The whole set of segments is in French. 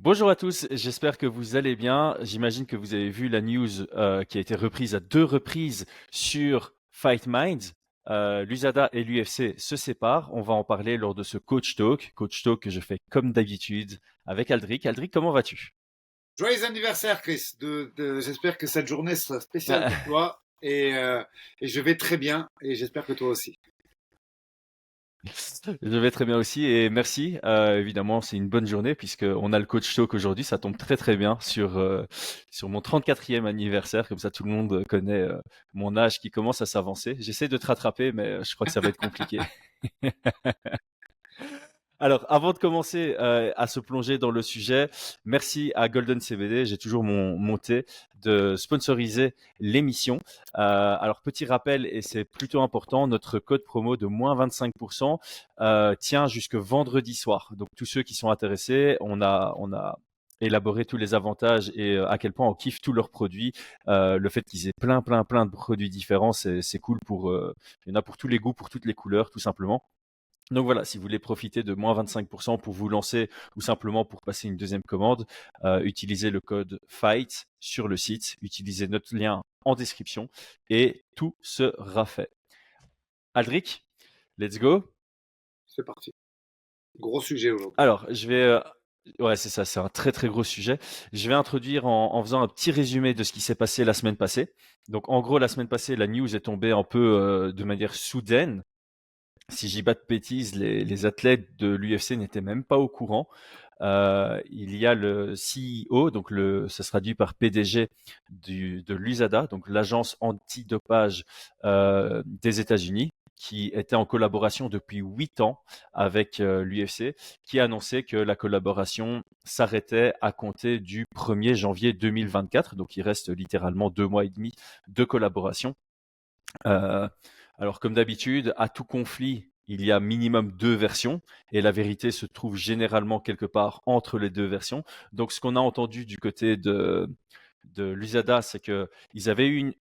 Bonjour à tous, j'espère que vous allez bien. J'imagine que vous avez vu la news qui a été reprise à deux reprises sur Fight Minds. L'USADA et l'UFC se séparent. On va en parler lors de ce Coach Talk que je fais comme d'habitude avec Aldric. Aldric, comment vas-tu? Joyeux anniversaire, Chris. J'espère que cette journée sera spéciale pour toi et je vais très bien et j'espère que toi aussi. Je vais très bien aussi et merci. Évidemment, c'est une bonne journée puisque on a le Coach Talk aujourd'hui. Ça tombe très très bien sur mon 34e anniversaire. Comme ça, tout le monde connaît mon âge qui commence à s'avancer. J'essaie de te rattraper, mais je crois que ça va être compliqué. Alors, avant de commencer à se plonger dans le sujet, merci à Golden CBD, j'ai toujours mon thé, de sponsoriser l'émission. Alors, petit rappel, et c'est plutôt important, notre code promo de moins 25% tient jusque vendredi soir. Donc, tous ceux qui sont intéressés, on a élaboré tous les avantages et à quel point on kiffe tous leurs produits. Le fait qu'ils aient plein de produits différents, c'est cool il y en a pour tous les goûts, pour toutes les couleurs, tout simplement. Donc voilà, si vous voulez profiter de moins 25% pour vous lancer ou simplement pour passer une deuxième commande, utilisez le code FIGHT sur le site, utilisez notre lien en description et tout sera fait. Aldric, let's go. C'est parti. Gros sujet aujourd'hui. Alors, ouais, c'est ça, c'est un très très gros sujet. Je vais introduire en faisant un petit résumé de ce qui s'est passé la semaine passée. Donc en gros, la semaine passée, la news est tombée un peu de manière soudaine. Si j'y bats de bêtises, les athlètes de l'UFC n'étaient même pas au courant. Il y a le CEO, donc ça se traduit par PDG de l'USADA, donc l'agence antidopage des États-Unis, qui était en collaboration depuis 8 ans avec l'UFC, qui a annoncé que la collaboration s'arrêtait à compter du 1er janvier 2024. Donc il reste littéralement 2 mois et demi de collaboration. Euh, alors, comme d'habitude, à tout conflit, il y a minimum deux versions et la vérité se trouve généralement quelque part entre les deux versions. Donc, ce qu'on a entendu du côté de l'USADA, c'est qu'ils avaient eu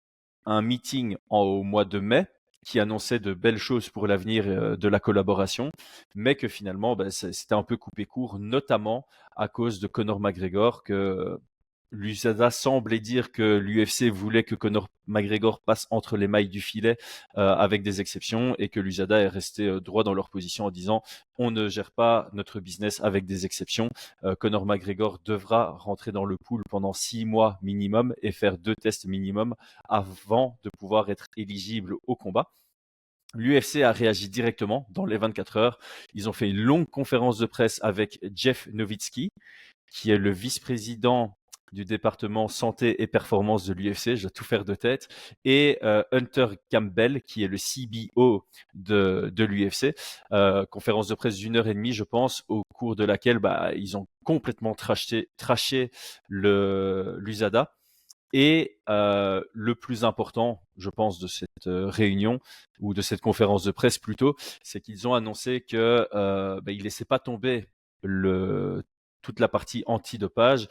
un meeting au mois de mai qui annonçait de belles choses pour l'avenir de la collaboration, mais que finalement, ben, c'était un peu coupé court, notamment à cause de Conor McGregor, que l'USADA semblait dire que l'UFC voulait que Conor McGregor passe entre les mailles du filet avec des exceptions et que l'USADA est resté droit dans leur position en disant on ne gère pas notre business avec des exceptions. Conor McGregor devra rentrer dans le pool pendant 6 mois minimum et faire 2 tests minimum avant de pouvoir être éligible au combat. L'UFC a réagi directement dans les 24 heures. Ils ont fait une longue conférence de presse avec Jeff Nowitzki, qui est le vice-président du département santé et performance de l'UFC, je dois tout faire de tête, et Hunter Campbell, qui est le CBO de l'UFC. Conférence de presse d'1 heure et demie, je pense, au cours de laquelle ils ont complètement trashé l'USADA. Et le plus important, je pense, de cette réunion ou de cette conférence de presse plutôt, c'est qu'ils ont annoncé que ils laissaient pas tomber le toute la partie antidopage,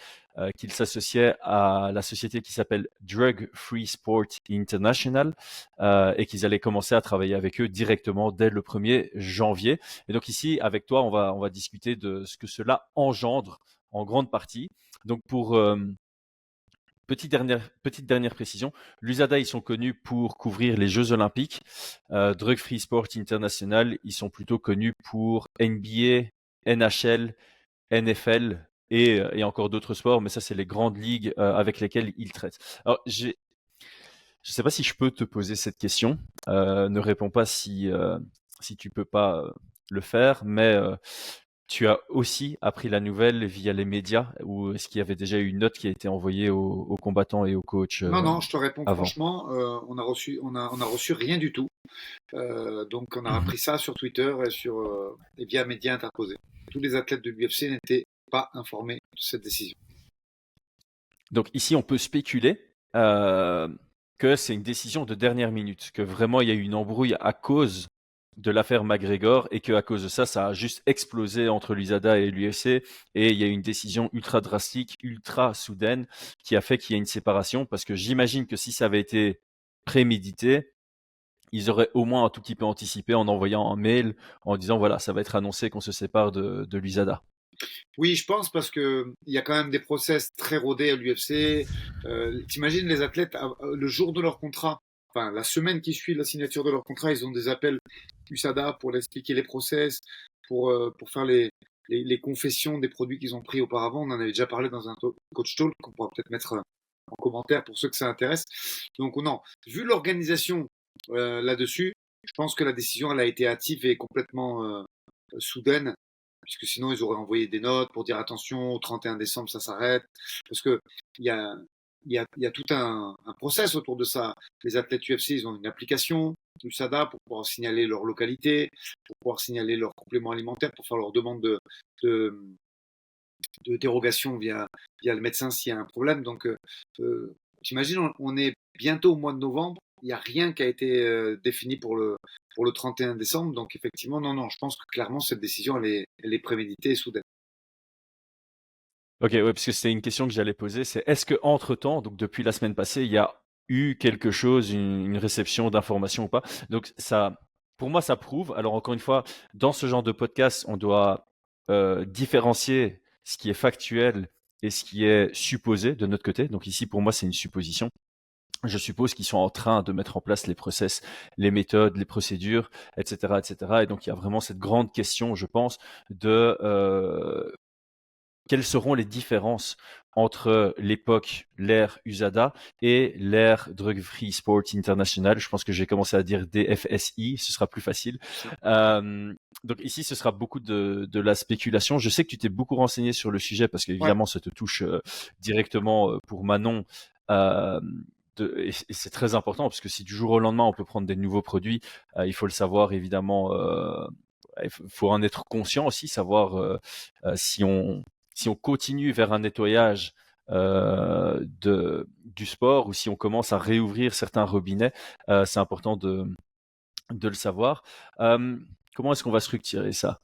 qu'ils s'associaient à la société qui s'appelle Drug Free Sport International et qu'ils allaient commencer à travailler avec eux directement dès le 1er janvier. Et donc ici, avec toi, on va discuter de ce que cela engendre en grande partie. Donc pour petite dernière précision, l'USADA, ils sont connus pour couvrir les Jeux Olympiques. Drug Free Sport International, ils sont plutôt connus pour NBA, NHL, NFL et encore d'autres sports, mais ça, c'est les grandes ligues avec lesquelles ils traitent. Alors, je ne sais pas si je peux te poser cette question. Ne réponds pas si tu peux pas le faire, mais tu as aussi appris la nouvelle via les médias ou est-ce qu'il y avait déjà eu une note qui a été envoyée aux combattants et aux coachs Non, non, je te réponds avant? franchement, on a reçu rien du tout. Donc on a Mhm. appris ça sur Twitter et via médias interposés. Tous les athlètes de l'UFC n'étaient pas informés de cette décision. Donc ici, on peut spéculer euh, que c'est une décision de dernière minute, que vraiment il y a eu une embrouille à cause de l'affaire McGregor et que à cause de ça, ça a juste explosé entre l'USADA et l'UFC et il y a eu une décision ultra drastique, ultra soudaine qui a fait qu'il y a une séparation parce que j'imagine que si ça avait été prémédité, ils auraient au moins un tout petit peu anticipé en envoyant un mail en disant voilà, ça va être annoncé qu'on se sépare de l'USADA. Oui, je pense parce que il y a quand même des process très rodés à l'UFC. T'imagines les athlètes le jour de leur contrat, enfin la semaine qui suit la signature de leur contrat, ils ont des appels USADA pour leur expliquer les process, pour faire les confessions des produits qu'ils ont pris auparavant. On en avait déjà parlé dans un coach talk qu'on pourra peut-être mettre en commentaire pour ceux que ça intéresse. Donc non, vu l'organisation là-dessus, je pense que la décision elle a été hâtive et complètement soudaine, puisque sinon ils auraient envoyé des notes pour dire attention, au 31 décembre ça s'arrête, parce que il y a, il y a tout un process autour de ça. Les athlètes UFC, ils ont une application, USADA, pour pouvoir signaler leur localité, pour pouvoir signaler leurs compléments alimentaires, pour faire leur demande de, de dérogation via le médecin s'il y a un problème. Donc, t'imagines, on est bientôt au mois de novembre, il n'y a rien qui a été défini pour le 31 décembre. Donc, effectivement, non, je pense que clairement, cette décision, elle est préméditée et soudaine. Ok, ouais, parce que c'était une question que j'allais poser, c'est est-ce que entre-temps, donc depuis la semaine passée, il y a eu quelque chose, une réception d'informations ou pas? Donc ça, pour moi, ça prouve. Alors encore une fois, dans ce genre de podcast, on doit différencier ce qui est factuel et ce qui est supposé de notre côté. Donc ici, pour moi, c'est une supposition. Je suppose qu'ils sont en train de mettre en place les process, les méthodes, les procédures, etc., etc. Et donc il y a vraiment cette grande question, je pense, de quelles seront les différences entre l'époque, l'ère USADA et l'ère Drug Free Sport International. Je pense que j'ai commencé à dire DFSI, ce sera plus facile. Euh, donc ici, ce sera beaucoup de la spéculation. Je sais que tu t'es beaucoup renseigné sur le sujet parce Ouais, qu'évidemment, ça te touche directement pour Manon. Euh, et c'est très important parce que si du jour au lendemain on peut prendre des nouveaux produits, il faut le savoir évidemment. Il faut en être conscient aussi, savoir si on continue vers un nettoyage du sport ou si on commence à réouvrir certains robinets, c'est important de le savoir. Euh, Comment est-ce qu'on va structurer ça?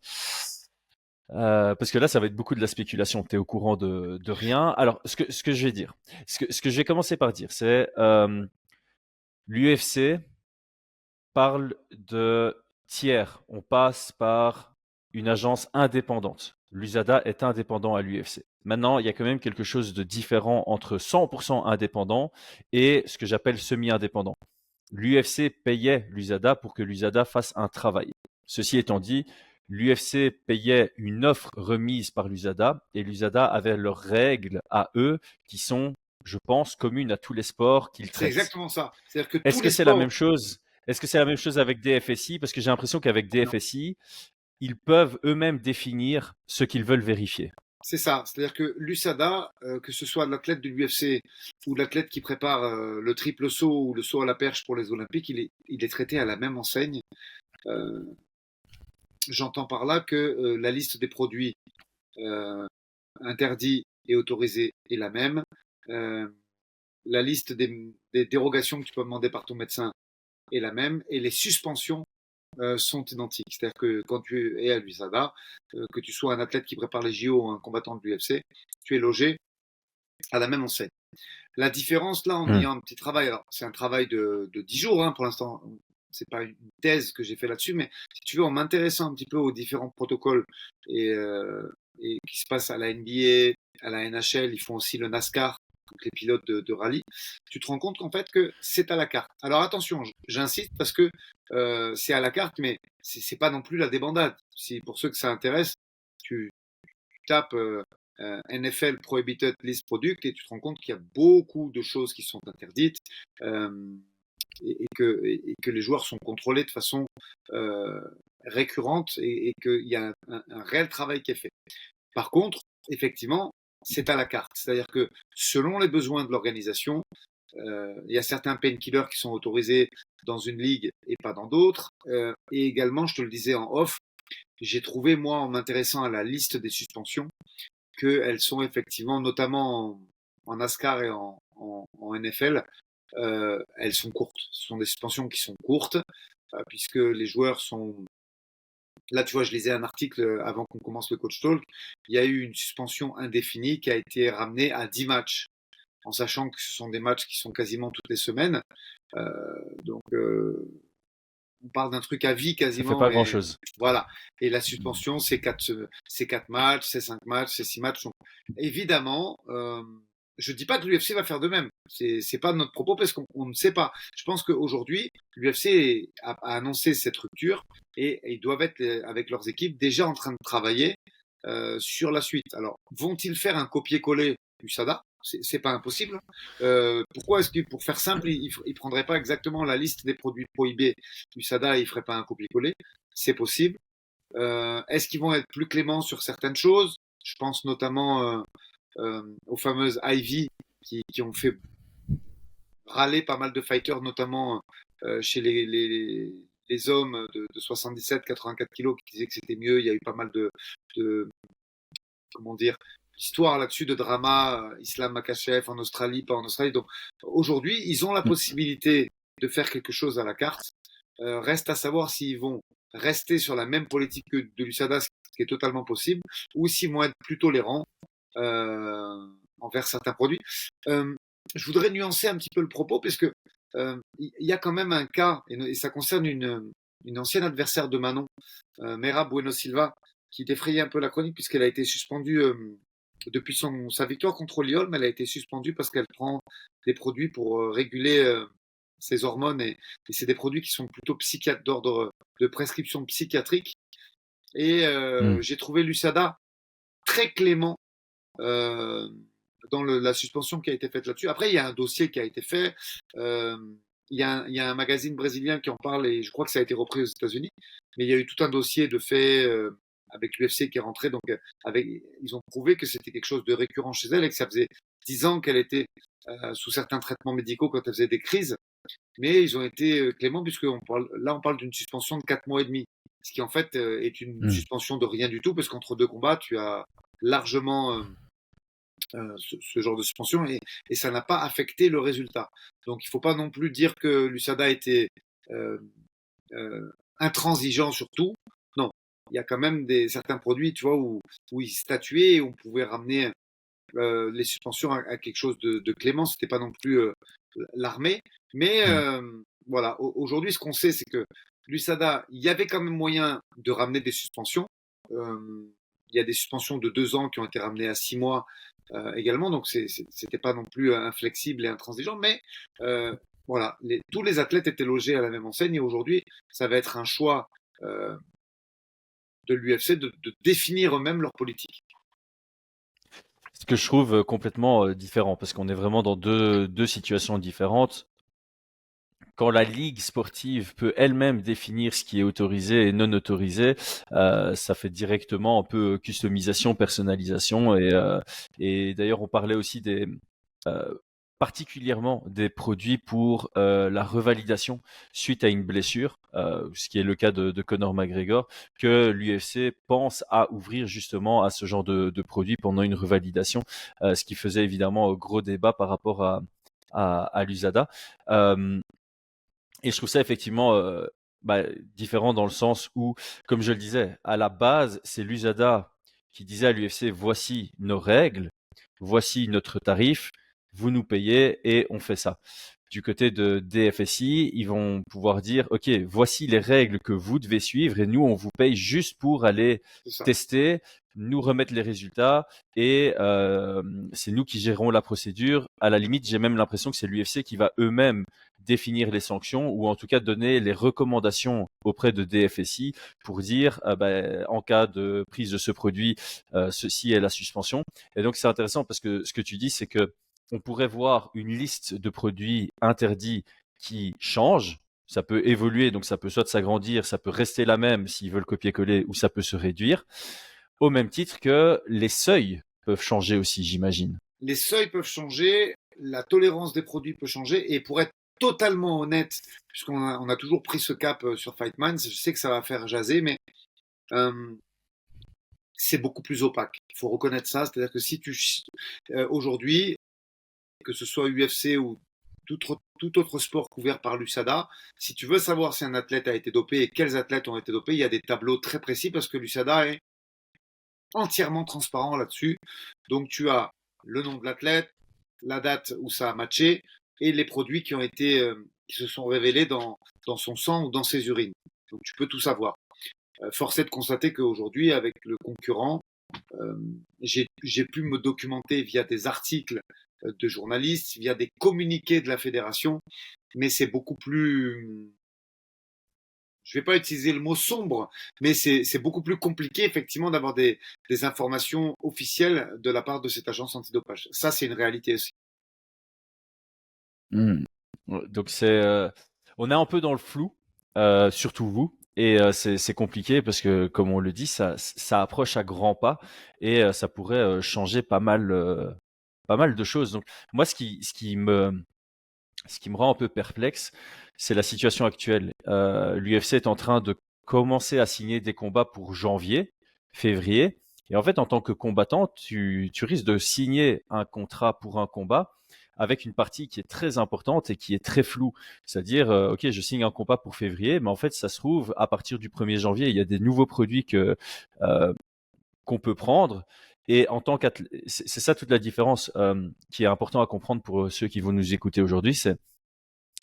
Parce que là, ça va être beaucoup de la spéculation. Tu es au courant de rien. Alors, ce que je vais dire, ce que je vais commencer par dire, c'est l'UFC parle de tiers. On passe par une agence indépendante. L'USADA est indépendant à l'UFC. Maintenant, il y a quand même quelque chose de différent entre 100% indépendant et ce que j'appelle semi-indépendant. L'UFC payait l'USADA pour que l'USADA fasse un travail. Ceci étant dit, l'UFC payait une offre remise par l'USADA et l'USADA avait leurs règles à eux qui sont, je pense, communes à tous les sports qu'ils c'est traitent. exactement ça. C'est-à-dire que tous Est-ce les que c'est la même sports, chose? Est-ce que c'est la même chose avec DFSI? Parce que j'ai l'impression qu'avec non, DFSI, ils peuvent eux-mêmes définir ce qu'ils veulent vérifier. c'est ça. C'est-à-dire que l'USADA, que ce soit l'athlète de l'UFC ou l'athlète qui prépare le triple saut ou le saut à la perche pour les Olympiques, il est traité à la même enseigne. Euh, J'entends par là que la liste des produits euh, interdits et autorisés est la même. Euh, la liste des dérogations que tu peux demander par ton médecin est la même et les suspensions sont identiques. C'est-à-dire que quand tu es à l'USADA, que tu sois un athlète qui prépare les JO ou un combattant de l'UFC, tu es logé à la même enseigne. La différence là, en Hmm. ayant un petit travail, alors c'est un travail de 10 jours hein, pour l'instant, c'est pas une thèse que j'ai fait là-dessus, mais si tu veux, en m'intéressant un petit peu aux différents protocoles et, qui se passent à la NBA, à la NHL, ils font aussi le NASCAR, donc les pilotes de rallye, tu te rends compte qu'en fait que c'est à la carte. Alors attention, j'insiste parce que c'est à la carte, mais c'est pas non plus la débandade. Si pour ceux que ça intéresse, tu tapes NFL Prohibited List Product et tu te rends compte qu'il y a beaucoup de choses qui sont interdites euh, et que les joueurs sont contrôlés de façon euh, récurrente et qu'il y a un réel travail qui est fait. Par contre, effectivement, c'est à la carte. C'est-à-dire que selon les besoins de l'organisation, il y a certains painkillers qui sont autorisés dans une ligue et pas dans d'autres. Et également, je te le disais en off, j'ai trouvé, moi, en m'intéressant à la liste des suspensions, qu'elles sont effectivement, notamment en NASCAR et en NFL, elles sont courtes. Ce sont des suspensions qui sont courtes, puisque les joueurs sont... Là, tu vois, je lisais un article avant qu'on commence le coach talk. Il y a eu une suspension indéfinie qui a été ramenée à 10 matchs, en sachant que ce sont des matchs qui sont quasiment toutes les semaines. Donc, on parle d'un truc à vie Ça fait quasiment. pas Et grand-chose. voilà. Et la suspension, c'est 4 matchs, c'est 5 matchs, c'est 6 matchs. Donc, évidemment, je dis pas que l'UFC va faire de même. C'est pas notre propos parce qu'on ne sait pas. Je pense qu'aujourd'hui, l'UFC a annoncé cette rupture et ils doivent être avec leurs équipes déjà en train de travailler sur la suite. Alors, vont-ils faire un copier-coller USADA? C'est pas impossible. Pourquoi est-ce que, pour faire simple, ils prendraient pas exactement la liste des produits prohibés USADA et ils feraient pas un copier-coller? C'est possible. Est-ce qu'ils vont être plus cléments sur certaines choses? Je pense notamment aux fameuses IV qui ont fait râler pas mal de fighters, notamment chez les hommes de 77-84 kilos qui disaient que c'était mieux. Il y a eu pas mal de comment dire, histoire là-dessus de drama, Islam Makhachev en Australie, pas en Australie. Donc aujourd'hui, ils ont la possibilité de faire quelque chose à la carte. Reste à savoir s'ils vont rester sur la même politique que de l'USADA, ce qui est totalement possible, ou s'ils vont être plus tolérants envers certains produits. Je voudrais nuancer un petit peu le propos, parce que il y a quand même un cas, et ça concerne une ancienne adversaire de Manon, Mera Bueno Silva, qui défrayait un peu la chronique puisqu'elle a été suspendue depuis sa victoire contre Lyon, elle a été suspendue parce qu'elle prend des produits pour réguler ses hormones, et c'est des produits qui sont plutôt d'ordre de prescription psychiatrique. Et j'ai trouvé l'USADA très clément euh, dans la suspension qui a été faite là-dessus. Après, il y a un dossier qui a été fait. Euh, il y a un magazine brésilien qui en parle et je crois que ça a été repris aux États-Unis. Mais il y a eu tout un dossier de fait avec l'UFC qui est rentré. Donc, ils ont prouvé que c'était quelque chose de récurrent chez elle et que ça faisait 10 ans qu'elle était sous certains traitements médicaux quand elle faisait des crises. Mais ils ont été cléments puisque on parle d'une suspension de 4 mois et demi. Ce qui en fait est une suspension de rien du tout parce qu'entre deux combats, tu as largement ce genre de suspension et ça n'a pas affecté le résultat. Donc il ne faut pas non plus dire que l'USADA était euh, intransigeant sur tout. Non, il y a quand même certains produits, tu vois, où ils statuaient et on pouvait ramener les suspensions à quelque chose de clément. C'était pas non plus l'armée, mais voilà. Aujourd'hui, ce qu'on sait, c'est que l'USADA, il y avait quand même moyen de ramener des suspensions. Il y a des suspensions de 2 ans qui ont été ramenées à 6 mois également, donc c'était pas non plus inflexible et intransigeant, mais voilà, tous les athlètes étaient logés à la même enseigne et aujourd'hui, ça va être un choix de l'UFC de définir eux-mêmes leur politique. Ce que je trouve complètement différent, parce qu'on est vraiment dans deux situations différentes. Quand la ligue sportive peut elle-même définir ce qui est autorisé et non autorisé, ça fait directement un peu customisation, personnalisation. Et d'ailleurs, on parlait aussi euh, particulièrement des produits pour la revalidation suite à une blessure, ce qui est le cas de Conor McGregor, que l'UFC pense à ouvrir justement à ce genre de produits pendant une revalidation, ce qui faisait évidemment gros débat par rapport à l'USADA. Et je trouve ça effectivement différent dans le sens où, comme je le disais, à la base, c'est l'USADA qui disait à l'UFC, voici nos règles, voici notre tarif, vous nous payez et on fait ça. Du côté de DFSI, ils vont pouvoir dire, OK, voici les règles que vous devez suivre et nous, on vous paye juste pour aller C'est ça. tester, nous remettre les résultats et c'est nous qui gérons la procédure. À la limite, j'ai même l'impression que c'est l'UFC qui va eux-mêmes définir les sanctions ou en tout cas donner les recommandations auprès de DFSI pour dire en cas de prise de ce produit, ceci est la suspension. Et donc c'est intéressant parce que ce que tu dis, c'est que on pourrait voir une liste de produits interdits qui change. Ça peut évoluer, donc ça peut soit s'agrandir, ça peut rester la même s'ils veulent copier-coller, ou ça peut se réduire. Au même titre que les seuils peuvent changer aussi, j'imagine. Les seuils peuvent changer, la tolérance des produits peut changer, et pour être totalement honnête, puisqu'on a toujours pris ce cap sur Fight Minds, je sais que ça va faire jaser, mais euh, c'est beaucoup plus opaque. Il faut reconnaître ça, c'est-à-dire que si aujourd'hui, que ce soit UFC ou tout autre sport couvert par l'USADA, si tu veux savoir si un athlète a été dopé et quels athlètes ont été dopés, il y a des tableaux très précis parce que l'USADA est entièrement transparent là-dessus. Donc tu as le nom de l'athlète, la date où ça a matché et les produits qui ont été qui se sont révélés dans son sang ou dans ses urines. Donc tu peux tout savoir. Force est de constater qu'aujourd'hui, avec le concurrent, j'ai pu me documenter via des articles de journalistes, via des communiqués de la fédération, mais c'est beaucoup plus, je ne vais pas utiliser le mot sombre, mais c'est beaucoup plus compliqué effectivement d'avoir des informations officielles de la part de cette agence antidopage. Ça, c'est une réalité aussi. Hmm. Ouais, donc on est un peu dans le flou, surtout vous, et c'est compliqué parce que, comme on le dit, ça approche à grands pas et ça pourrait changer pas mal de choses. Donc moi, ce qui me rend un peu perplexe, c'est la situation actuelle. L'UFC est en train de commencer à signer des combats pour janvier, février. Et en fait, en tant que combattant, tu risques de signer un contrat pour un combat avec une partie qui est très importante et qui est très floue. C'est-à-dire, OK, je signe un combat pour février, mais en fait, ça se trouve, à partir du 1er janvier, il y a des nouveaux produits euh, qu'on peut prendre. Et en tant qu'athlète, c'est ça toute la différence qui est important à comprendre pour ceux qui vont nous écouter aujourd'hui, c'est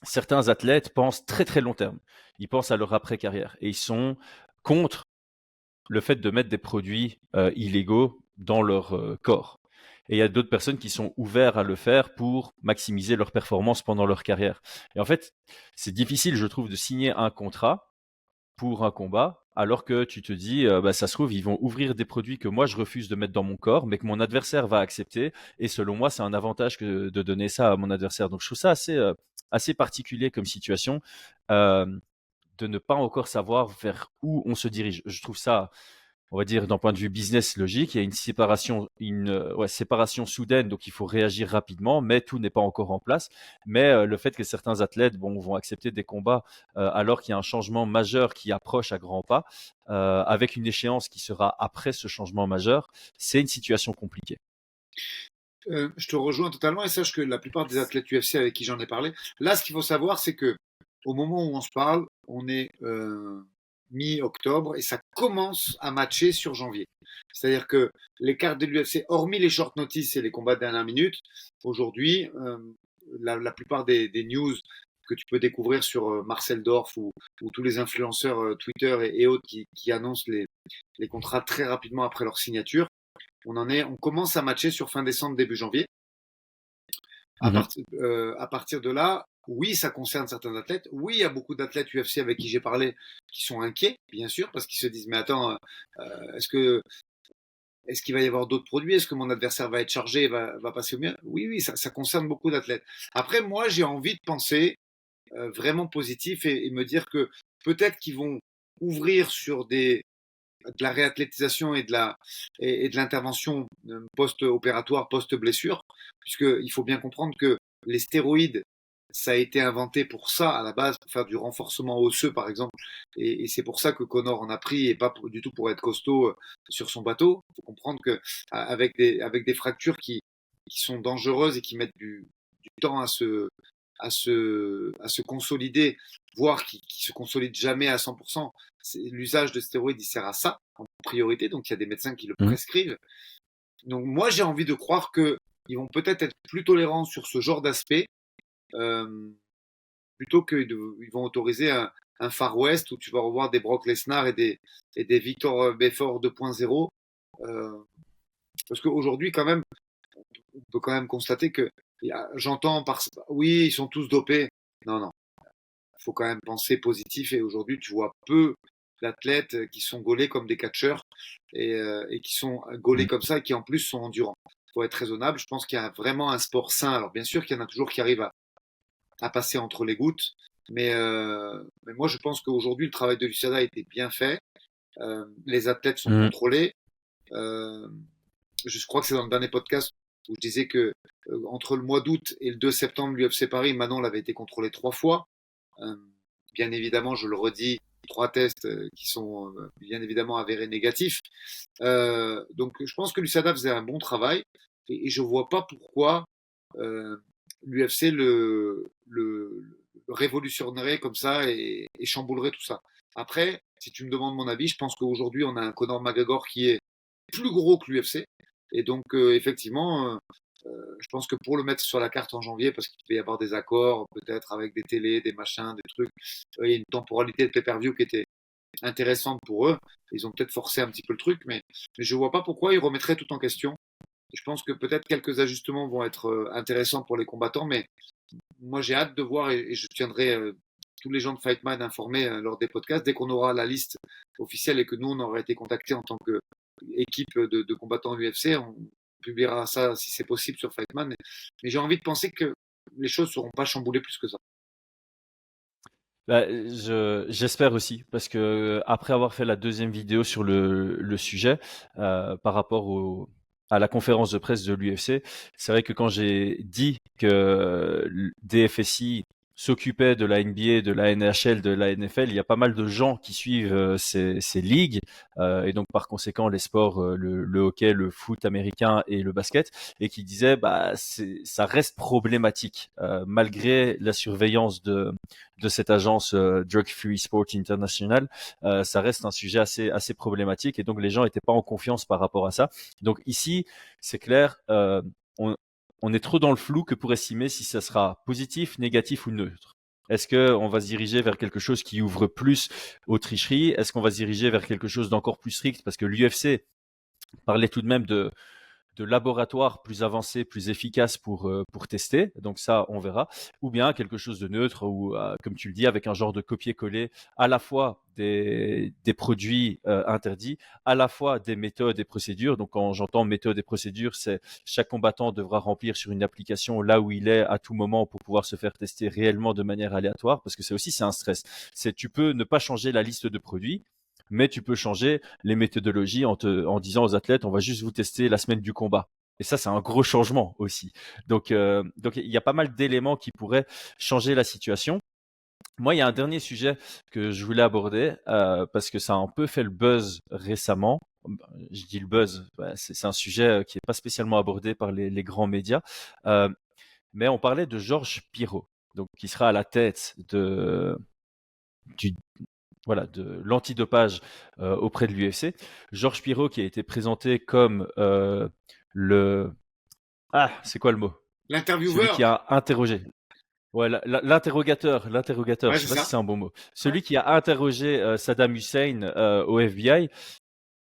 certains athlètes pensent très très long terme. Ils pensent à leur après-carrière et ils sont contre le fait de mettre des produits illégaux dans leur corps. Et il y a d'autres personnes qui sont ouvertes à le faire pour maximiser leur performance pendant leur carrière. Et en fait, c'est difficile, je trouve, de signer un contrat pour un combat, alors que tu te dis, bah, ça se trouve, ils vont ouvrir des produits que moi je refuse de mettre dans mon corps, mais que mon adversaire va accepter. Et selon moi, c'est un avantage que de donner ça à mon adversaire. Donc je trouve ça assez particulier comme situation, euh, de ne pas encore savoir vers où on se dirige. Je trouve ça, on va dire, d'un point de vue business logique, il y a une séparation soudaine, donc il faut réagir rapidement, mais tout n'est pas encore en place. Mais le fait que certains athlètes vont accepter des combats alors qu'il y a un changement majeur qui approche à grands pas, avec une échéance qui sera après ce changement majeur, c'est une situation compliquée. Je te rejoins totalement et sache que la plupart des athlètes UFC avec qui j'en ai parlé, là, ce qu'il faut savoir, c'est que au moment où on se parle, on est mi-octobre et ça commence à matcher sur janvier. C'est-à-dire que les cartes de l'UFC, hormis les short notice et les combats de dernière minute, aujourd'hui, la plupart des news que tu peux découvrir sur Marcel Dorf ou tous les influenceurs Twitter et autres qui annoncent les contrats très rapidement après leur signature, on commence à matcher sur fin décembre, début janvier. Mhm. À partir de là, oui, ça concerne certains athlètes. Oui, il y a beaucoup d'athlètes UFC avec qui j'ai parlé qui sont inquiets, bien sûr, parce qu'ils se disent, mais attends, est-ce que est-ce qu'il va y avoir d'autres produits? Est-ce que mon adversaire va être chargé et va passer au mien? Oui, oui, ça concerne beaucoup d'athlètes. Après, moi, j'ai envie de penser vraiment positif et me dire que peut-être qu'ils vont ouvrir sur de la réathlétisation et de l'intervention post-opératoire, post-blessure, puisqu'il faut bien comprendre que les stéroïdes, ça a été inventé pour ça à la base, pour faire du renforcement osseux par exemple, et c'est pour ça que Connor en a pris et pas du tout pour être costaud sur son bateau. Il faut comprendre que avec des fractures qui sont dangereuses et qui mettent du temps à se consolider, voire qui se consolident jamais à 100%. L'usage de stéroïdes, il sert à ça en priorité, donc il y a des médecins qui le Mhm. prescrivent. Donc moi, j'ai envie de croire que ils vont peut-être être plus tolérants sur ce genre d'aspect, euh, plutôt qu'ils vont autoriser un Far West où tu vas revoir des Brock Lesnar et des Victor Belfort 2.0. Euh, parce qu'aujourd'hui, quand même, on peut quand même constater que j'entends oui, ils sont tous dopés. Non, non. Il faut quand même penser positif et aujourd'hui tu vois peu d'athlètes qui sont gaulés comme des catcheurs et qui sont gaulés Mhm. comme ça et qui en plus sont endurants. Il faut être raisonnable, je pense qu'il y a vraiment un sport sain. Alors bien sûr qu'il y en a toujours qui arrivent à passer entre les gouttes, mais moi je pense qu'aujourd'hui le travail de l'USADA a été bien fait. Les athlètes sont Mhm. contrôlés. Euh, je crois que c'est dans le dernier podcast où je disais que entre le mois d'août et le 2 septembre, l'UFC Paris, Manon l'avait été contrôlé 3 fois. Euh, bien évidemment, je le redis, 3 tests qui sont bien évidemment avérés négatifs. Donc je pense que l'USADA faisait un bon travail et je vois pas pourquoi l'UFC le révolutionnerait comme ça et chamboulerait tout ça. Après, si tu me demandes mon avis, je pense qu'aujourd'hui on a un Conor McGregor qui est plus gros que l'UFC et donc effectivement Je pense que pour le mettre sur la carte en janvier, parce qu'il devait y avoir des accords, peut-être avec des télés, des machins, des trucs, il y a une temporalité de pay-per-view qui était intéressante pour eux. Ils ont peut-être forcé un petit peu le truc, mais je vois pas pourquoi ils remettraient tout en question. Je pense que peut-être quelques ajustements vont être intéressants pour les combattants, mais moi j'ai hâte de voir et je tiendrai tous les gens de Fightman informés lors des podcasts dès qu'on aura la liste officielle et que nous on aura été contactés en tant qu'équipe de combattants UFC. On publiera ça si c'est possible sur Fightman. Mais j'ai envie de penser que les choses ne seront pas chamboulées plus que ça. Bah, j'espère aussi, parce que après avoir fait la deuxième vidéo sur le sujet, par rapport à la conférence de presse de l'UFC, c'est vrai que quand j'ai dit que le DFSI s'occupait de la NBA, de la NHL, de la NFL, il y a pas mal de gens qui suivent ces ligues, et donc par conséquent les sports, le hockey, le foot américain et le basket, et qui disaient bah ça reste problématique malgré la surveillance de cette agence Drug Free Sport International, ça reste un sujet assez problématique et donc les gens n'étaient pas en confiance par rapport à ça. Donc ici, c'est clair, on est trop dans le flou que pour estimer si ça sera positif, négatif ou neutre. Est-ce qu'on va se diriger vers quelque chose qui ouvre plus aux tricheries? Est-ce qu'on va se diriger vers quelque chose d'encore plus strict? Parce que l'UFC parlait tout de même de laboratoires plus avancés, plus efficaces pour tester. Donc ça, on verra. Ou bien quelque chose de neutre ou, comme tu le dis, avec un genre de copier-coller à la fois des produits interdits, à la fois des méthodes et procédures. Donc quand j'entends méthode et procédures, c'est chaque combattant devra remplir sur une application là où il est à tout moment pour pouvoir se faire tester réellement de manière aléatoire, parce que c'est un stress. Tu peux ne pas changer la liste de produits, mais tu peux changer les méthodologies en disant aux athlètes, on va juste vous tester la semaine du combat. Et ça, c'est un gros changement aussi. Donc il y a pas mal d'éléments qui pourraient changer la situation. Moi, il y a un dernier sujet que je voulais aborder parce que ça a un peu fait le buzz récemment. Je dis le buzz, c'est un sujet qui n'est pas spécialement abordé par les grands médias, euh, mais on parlait de Georges Piro, donc qui sera à la tête du voilà, de l'antidopage auprès de l'UFC. Georges Piro qui a été présenté comme le... Ah, c'est quoi le mot? Celui qui L'intervieweur, a interrogé. Ouais, l'interrogateur, ouais, je sais c'est pas si ça. c'est un bon mot. Ouais. Celui qui a interrogé Saddam Hussein au FBI.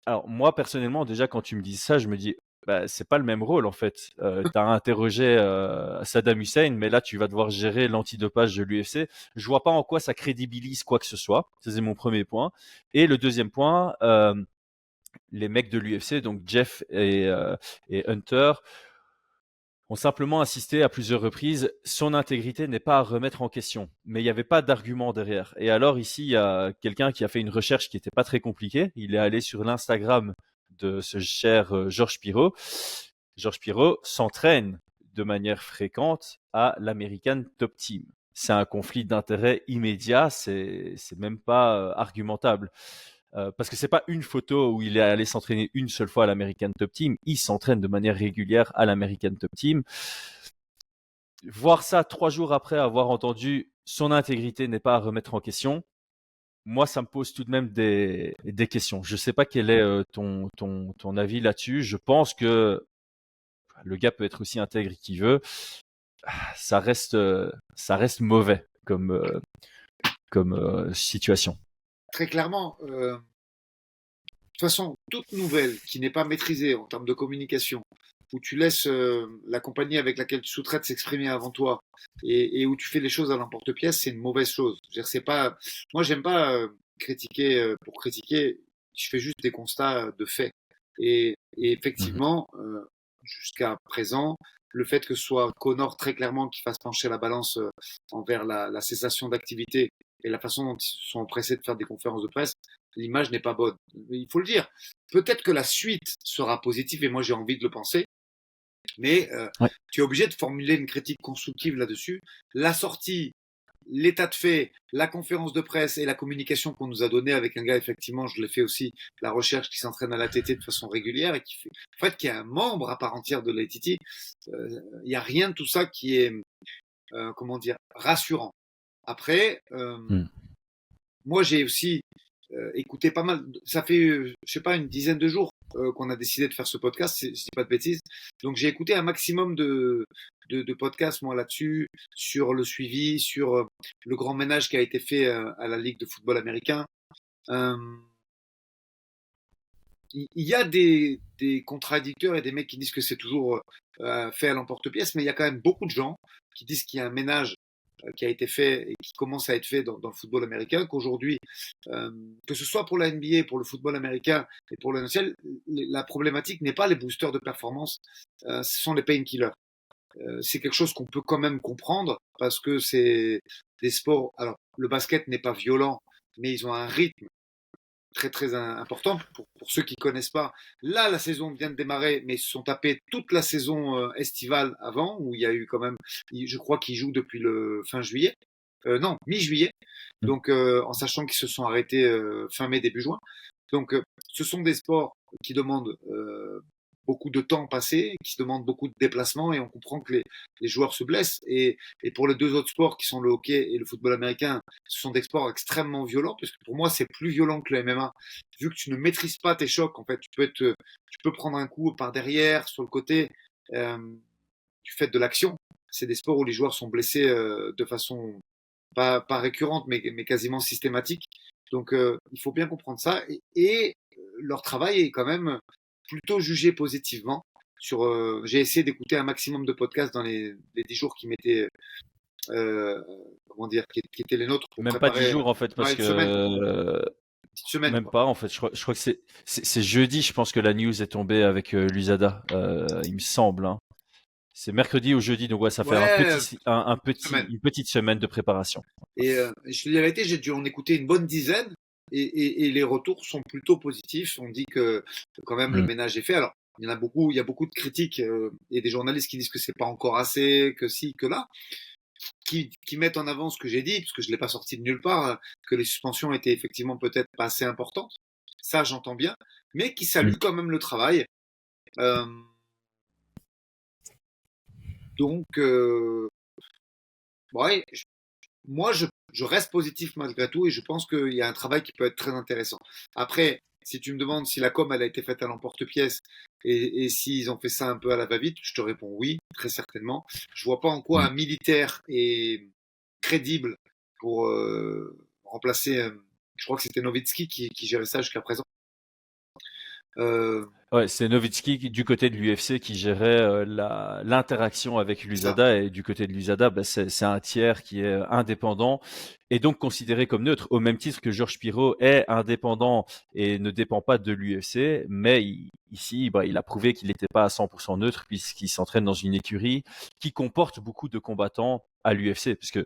Alors moi personnellement, déjà quand tu me dis ça, je me dis bah, c'est pas le même rôle en fait. Tu as interrogé Saddam Hussein, mais là tu vas devoir gérer l'antidopage de l'UFC. Je vois pas en quoi ça crédibilise quoi que ce soit. Ça c'est mon premier point. Et le deuxième point, les mecs de l'UFC, donc Jeff et Hunter, ont simplement insisté à plusieurs reprises, son intégrité n'est pas à remettre en question. Mais il n'y avait pas d'argument derrière. Et alors ici, il y a quelqu'un qui a fait une recherche qui n'était pas très compliquée. Il est allé sur l'Instagram de ce cher Georges Piro. Georges Piro s'entraîne de manière fréquente à l'American Top Team. C'est un conflit d'intérêts immédiat, c'est même pas argumentable. Parce que c'est pas une photo où il est allé s'entraîner une seule fois à l'American Top Team, il s'entraîne de manière régulière à l'American Top Team. Voir ça 3 jours après avoir entendu son intégrité n'est pas à remettre en question, moi ça me pose tout de même des questions. Je sais pas quel est ton avis là-dessus. Je pense que le gars peut être aussi intègre qu'il veut. Ça reste mauvais comme situation. Très clairement, de toute façon, toute nouvelle qui n'est pas maîtrisée en termes de communication, où tu laisses la compagnie avec laquelle tu sous-traites s'exprimer avant toi et où tu fais les choses à l'emporte-pièce, c'est une mauvaise chose. Je veux dire, c'est pas, moi, j'aime pas critiquer pour critiquer. Je fais juste des constats de faits. Et Mhm. effectivement, jusqu'à présent, le fait que ce soit Connor très clairement qui fasse pencher la balance envers la cessation d'activité et la façon dont ils sont pressés de faire des conférences de presse, l'image n'est pas bonne. Il faut le dire. Peut-être que la suite sera positive et moi j'ai envie de le penser, mais Ouais. tu es obligé de formuler une critique constructive là-dessus. La sortie, l'état de fait, la conférence de presse et la communication qu'on nous a donnée avec un gars, effectivement, je l'ai fait aussi, la recherche qui s'entraîne à l'ATT de façon régulière et qui fait, en fait, qui est un membre à part entière de l'ATT. Il n'y a rien de tout ça qui est, comment dire, rassurant. Après, Mhm. moi j'ai aussi écouté pas mal, ça fait, je sais pas, une dizaine de jours qu'on a décidé de faire ce podcast, si je dis pas de bêtises. Donc j'ai écouté un maximum de podcasts moi là-dessus, sur le suivi, sur le grand ménage qui a été fait à la Ligue de football américain. Euh, il y a des contradicteurs et des mecs qui disent que c'est toujours fait à l'emporte-pièce, mais il y a quand même beaucoup de gens qui disent qu'il y a un ménage qui a été fait et qui commence à être fait dans le football américain, qu'aujourd'hui, que ce soit pour la NBA, pour le football américain et pour le national, la problématique n'est pas les boosters de performance, ce sont les painkillers. C'est quelque chose qu'on peut quand même comprendre parce que c'est des sports. Alors, le basket n'est pas violent, mais ils ont un rythme très très important pour ceux qui connaissent pas. Là, la saison vient de démarrer, mais ils se sont tapés toute la saison estivale avant, où il y a eu quand même, je crois qu'ils jouent depuis le fin juillet, non, mi-juillet, donc en sachant qu'ils se sont arrêtés fin mai, début juin. Donc, ce sont des sports qui demandent beaucoup de temps passé, qui se demandent beaucoup de déplacements, et on comprend que les joueurs se blessent. Et pour les deux autres sports qui sont le hockey et le football américain, ce sont des sports extrêmement violents, parce que pour moi, c'est plus violent que le MMA. Vu que tu ne maîtrises pas tes chocs, en fait, tu peux prendre un coup par derrière, sur le côté, euh, du fait de l'action. C'est des sports où les joueurs sont blessés de façon pas récurrente, mais quasiment systématique. Donc, il faut bien comprendre ça. Et leur travail est quand même plutôt jugé positivement. J'ai essayé d'écouter un maximum de podcasts dans les 10 jours qui m'étaient, euh, comment dire, qui étaient les nôtres pour Même pas 10 préparer jours en fait, parce une que semaine, une petite semaine, même quoi. pas en fait. Je crois que c'est jeudi, je pense que la news est tombée avec l'USADA, il me semble. Hein. C'est mercredi ou jeudi, donc ouais, ça fait Ouais, une semaine. une petite semaine de préparation. Et je te dis la vérité, j'ai dû en écouter une bonne dizaine et les retours sont plutôt positifs. On dit que quand même le Mm. ménage est fait. Alors, il y a beaucoup de critiques et des journalistes qui disent que c'est pas encore assez, que si, que là, qui mettent en avant ce que j'ai dit, parce que je l'ai pas sorti de nulle part, que les suspensions étaient effectivement peut-être pas assez importantes. Ça, j'entends bien, mais qui Mm. saluent quand même le travail. Euh, donc, ouais, moi, je reste positif malgré tout et je pense qu'il y a un travail qui peut être très intéressant. Après, si tu me demandes si la com elle a été faite à l'emporte-pièce et s'ils ont fait ça un peu à la va-vite, je te réponds oui, très certainement. Je vois pas en quoi Mm. un militaire est crédible pour remplacer. Je crois que c'était Nowitzki qui gérait ça jusqu'à présent. Euh, Ouais, c'est Nowitzki du côté de l'UFC qui gérait l'interaction avec c'est ça. l'USADA, et du côté de l'USADA, bah, c'est un tiers qui est indépendant et donc considéré comme neutre, au même titre que Georges Piro est indépendant et ne dépend pas de l'UFC, mais ici, bah, il a prouvé qu'il n'était pas à 100% neutre puisqu'il s'entraîne dans une écurie qui comporte beaucoup de combattants à l'UFC, parce que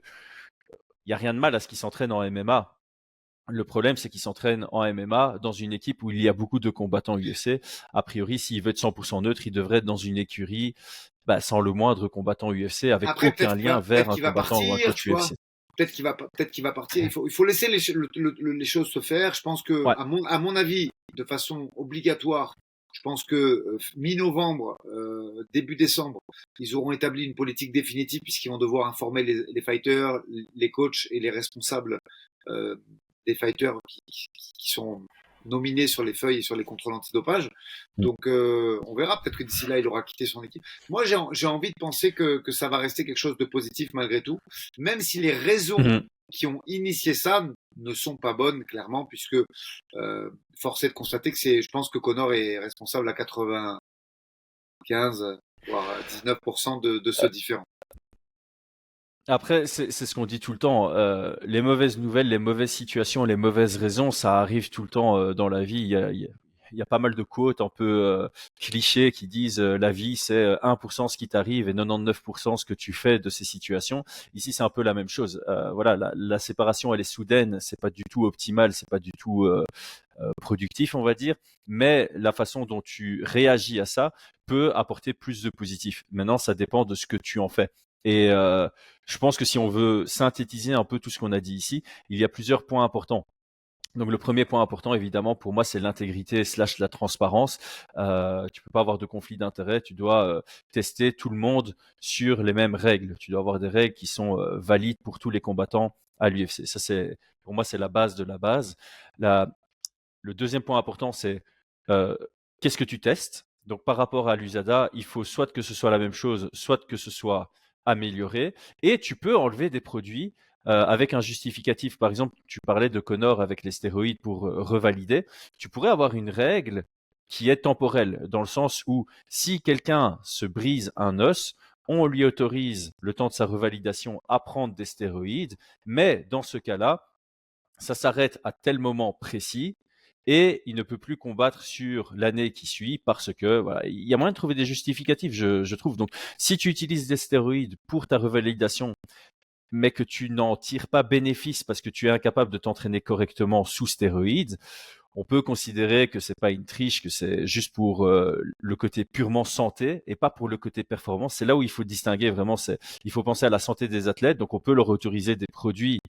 il y a rien de mal à ce qu'il s'entraîne en MMA. Le problème, c'est qu'il s'entraîne en MMA dans une équipe où il y a beaucoup de combattants UFC. A priori, s'il veut être 100% neutre, il devrait être dans une écurie bah, sans le moindre combattant UFC, avec Après, aucun lien peut-être vers un qu'il va combattant ou un partir, coach tu vois. UFC. Peut-être qu'il va partir. Il faut laisser les choses se faire. Je pense que, Ouais. à mon avis, de façon obligatoire, je pense que mi-novembre, début décembre, ils auront établi une politique définitive puisqu'ils vont devoir informer les fighters, les coachs et les responsables euh, des fighters qui sont nominés sur les feuilles et sur les contrôles antidopage. Mm. Donc, on verra. Peut-être que d'ici là, il aura quitté son équipe. Moi, j'ai envie de penser que ça va rester quelque chose de positif malgré tout, même si les raisons Mhm. qui ont initié ça ne sont pas bonnes, clairement, puisque force est de constater que je pense que Connor est responsable à 95, voire 19% de ce différent. Après, c'est ce qu'on dit tout le temps. Les mauvaises nouvelles, les mauvaises situations, les mauvaises raisons, ça arrive tout le temps dans la vie. Il y a pas mal de quotes un peu clichés qui disent la vie, c'est 1% ce qui t'arrive et 99% ce que tu fais de ces situations. Ici, c'est un peu la même chose. Voilà, la séparation, elle est soudaine, c'est pas du tout optimal, c'est pas du tout productif, on va dire. Mais la façon dont tu réagis à ça peut apporter plus de positif. Maintenant, ça dépend de ce que tu en fais. Et je pense que si on veut synthétiser un peu tout ce qu'on a dit ici, il y a plusieurs points importants. Donc le premier point important, évidemment, pour moi, c'est l'intégrité slash la transparence. Tu peux pas avoir de conflit d'intérêt. Tu dois tester tout le monde sur les mêmes règles. Tu dois avoir des règles qui sont valides pour tous les combattants à l'UFC. Ça, c'est pour moi, c'est la base de la base. Le deuxième point important, c'est qu'est-ce que tu testes? Donc, par rapport à l'USADA, il faut soit que ce soit la même chose, soit que ce soit amélioré. Et tu peux enlever des produits avec un justificatif. Par exemple, tu parlais de Connor avec les stéroïdes pour revalider. Tu pourrais avoir une règle qui est temporelle, dans le sens où si quelqu'un se brise un os, on lui autorise le temps de sa revalidation à prendre des stéroïdes, mais dans ce cas-là, ça s'arrête à tel moment précis et il ne peut plus combattre sur l'année qui suit parce que voilà, il y a moyen de trouver des justificatifs, je trouve. Donc, si tu utilises des stéroïdes pour ta revalidation, mais que tu n'en tires pas bénéfice parce que tu es incapable de t'entraîner correctement sous stéroïdes, on peut considérer que c'est pas une triche, que c'est juste pour le côté purement santé et pas pour le côté performance. C'est là où il faut distinguer vraiment. Il faut penser à la santé des athlètes. Donc, on peut leur autoriser des produits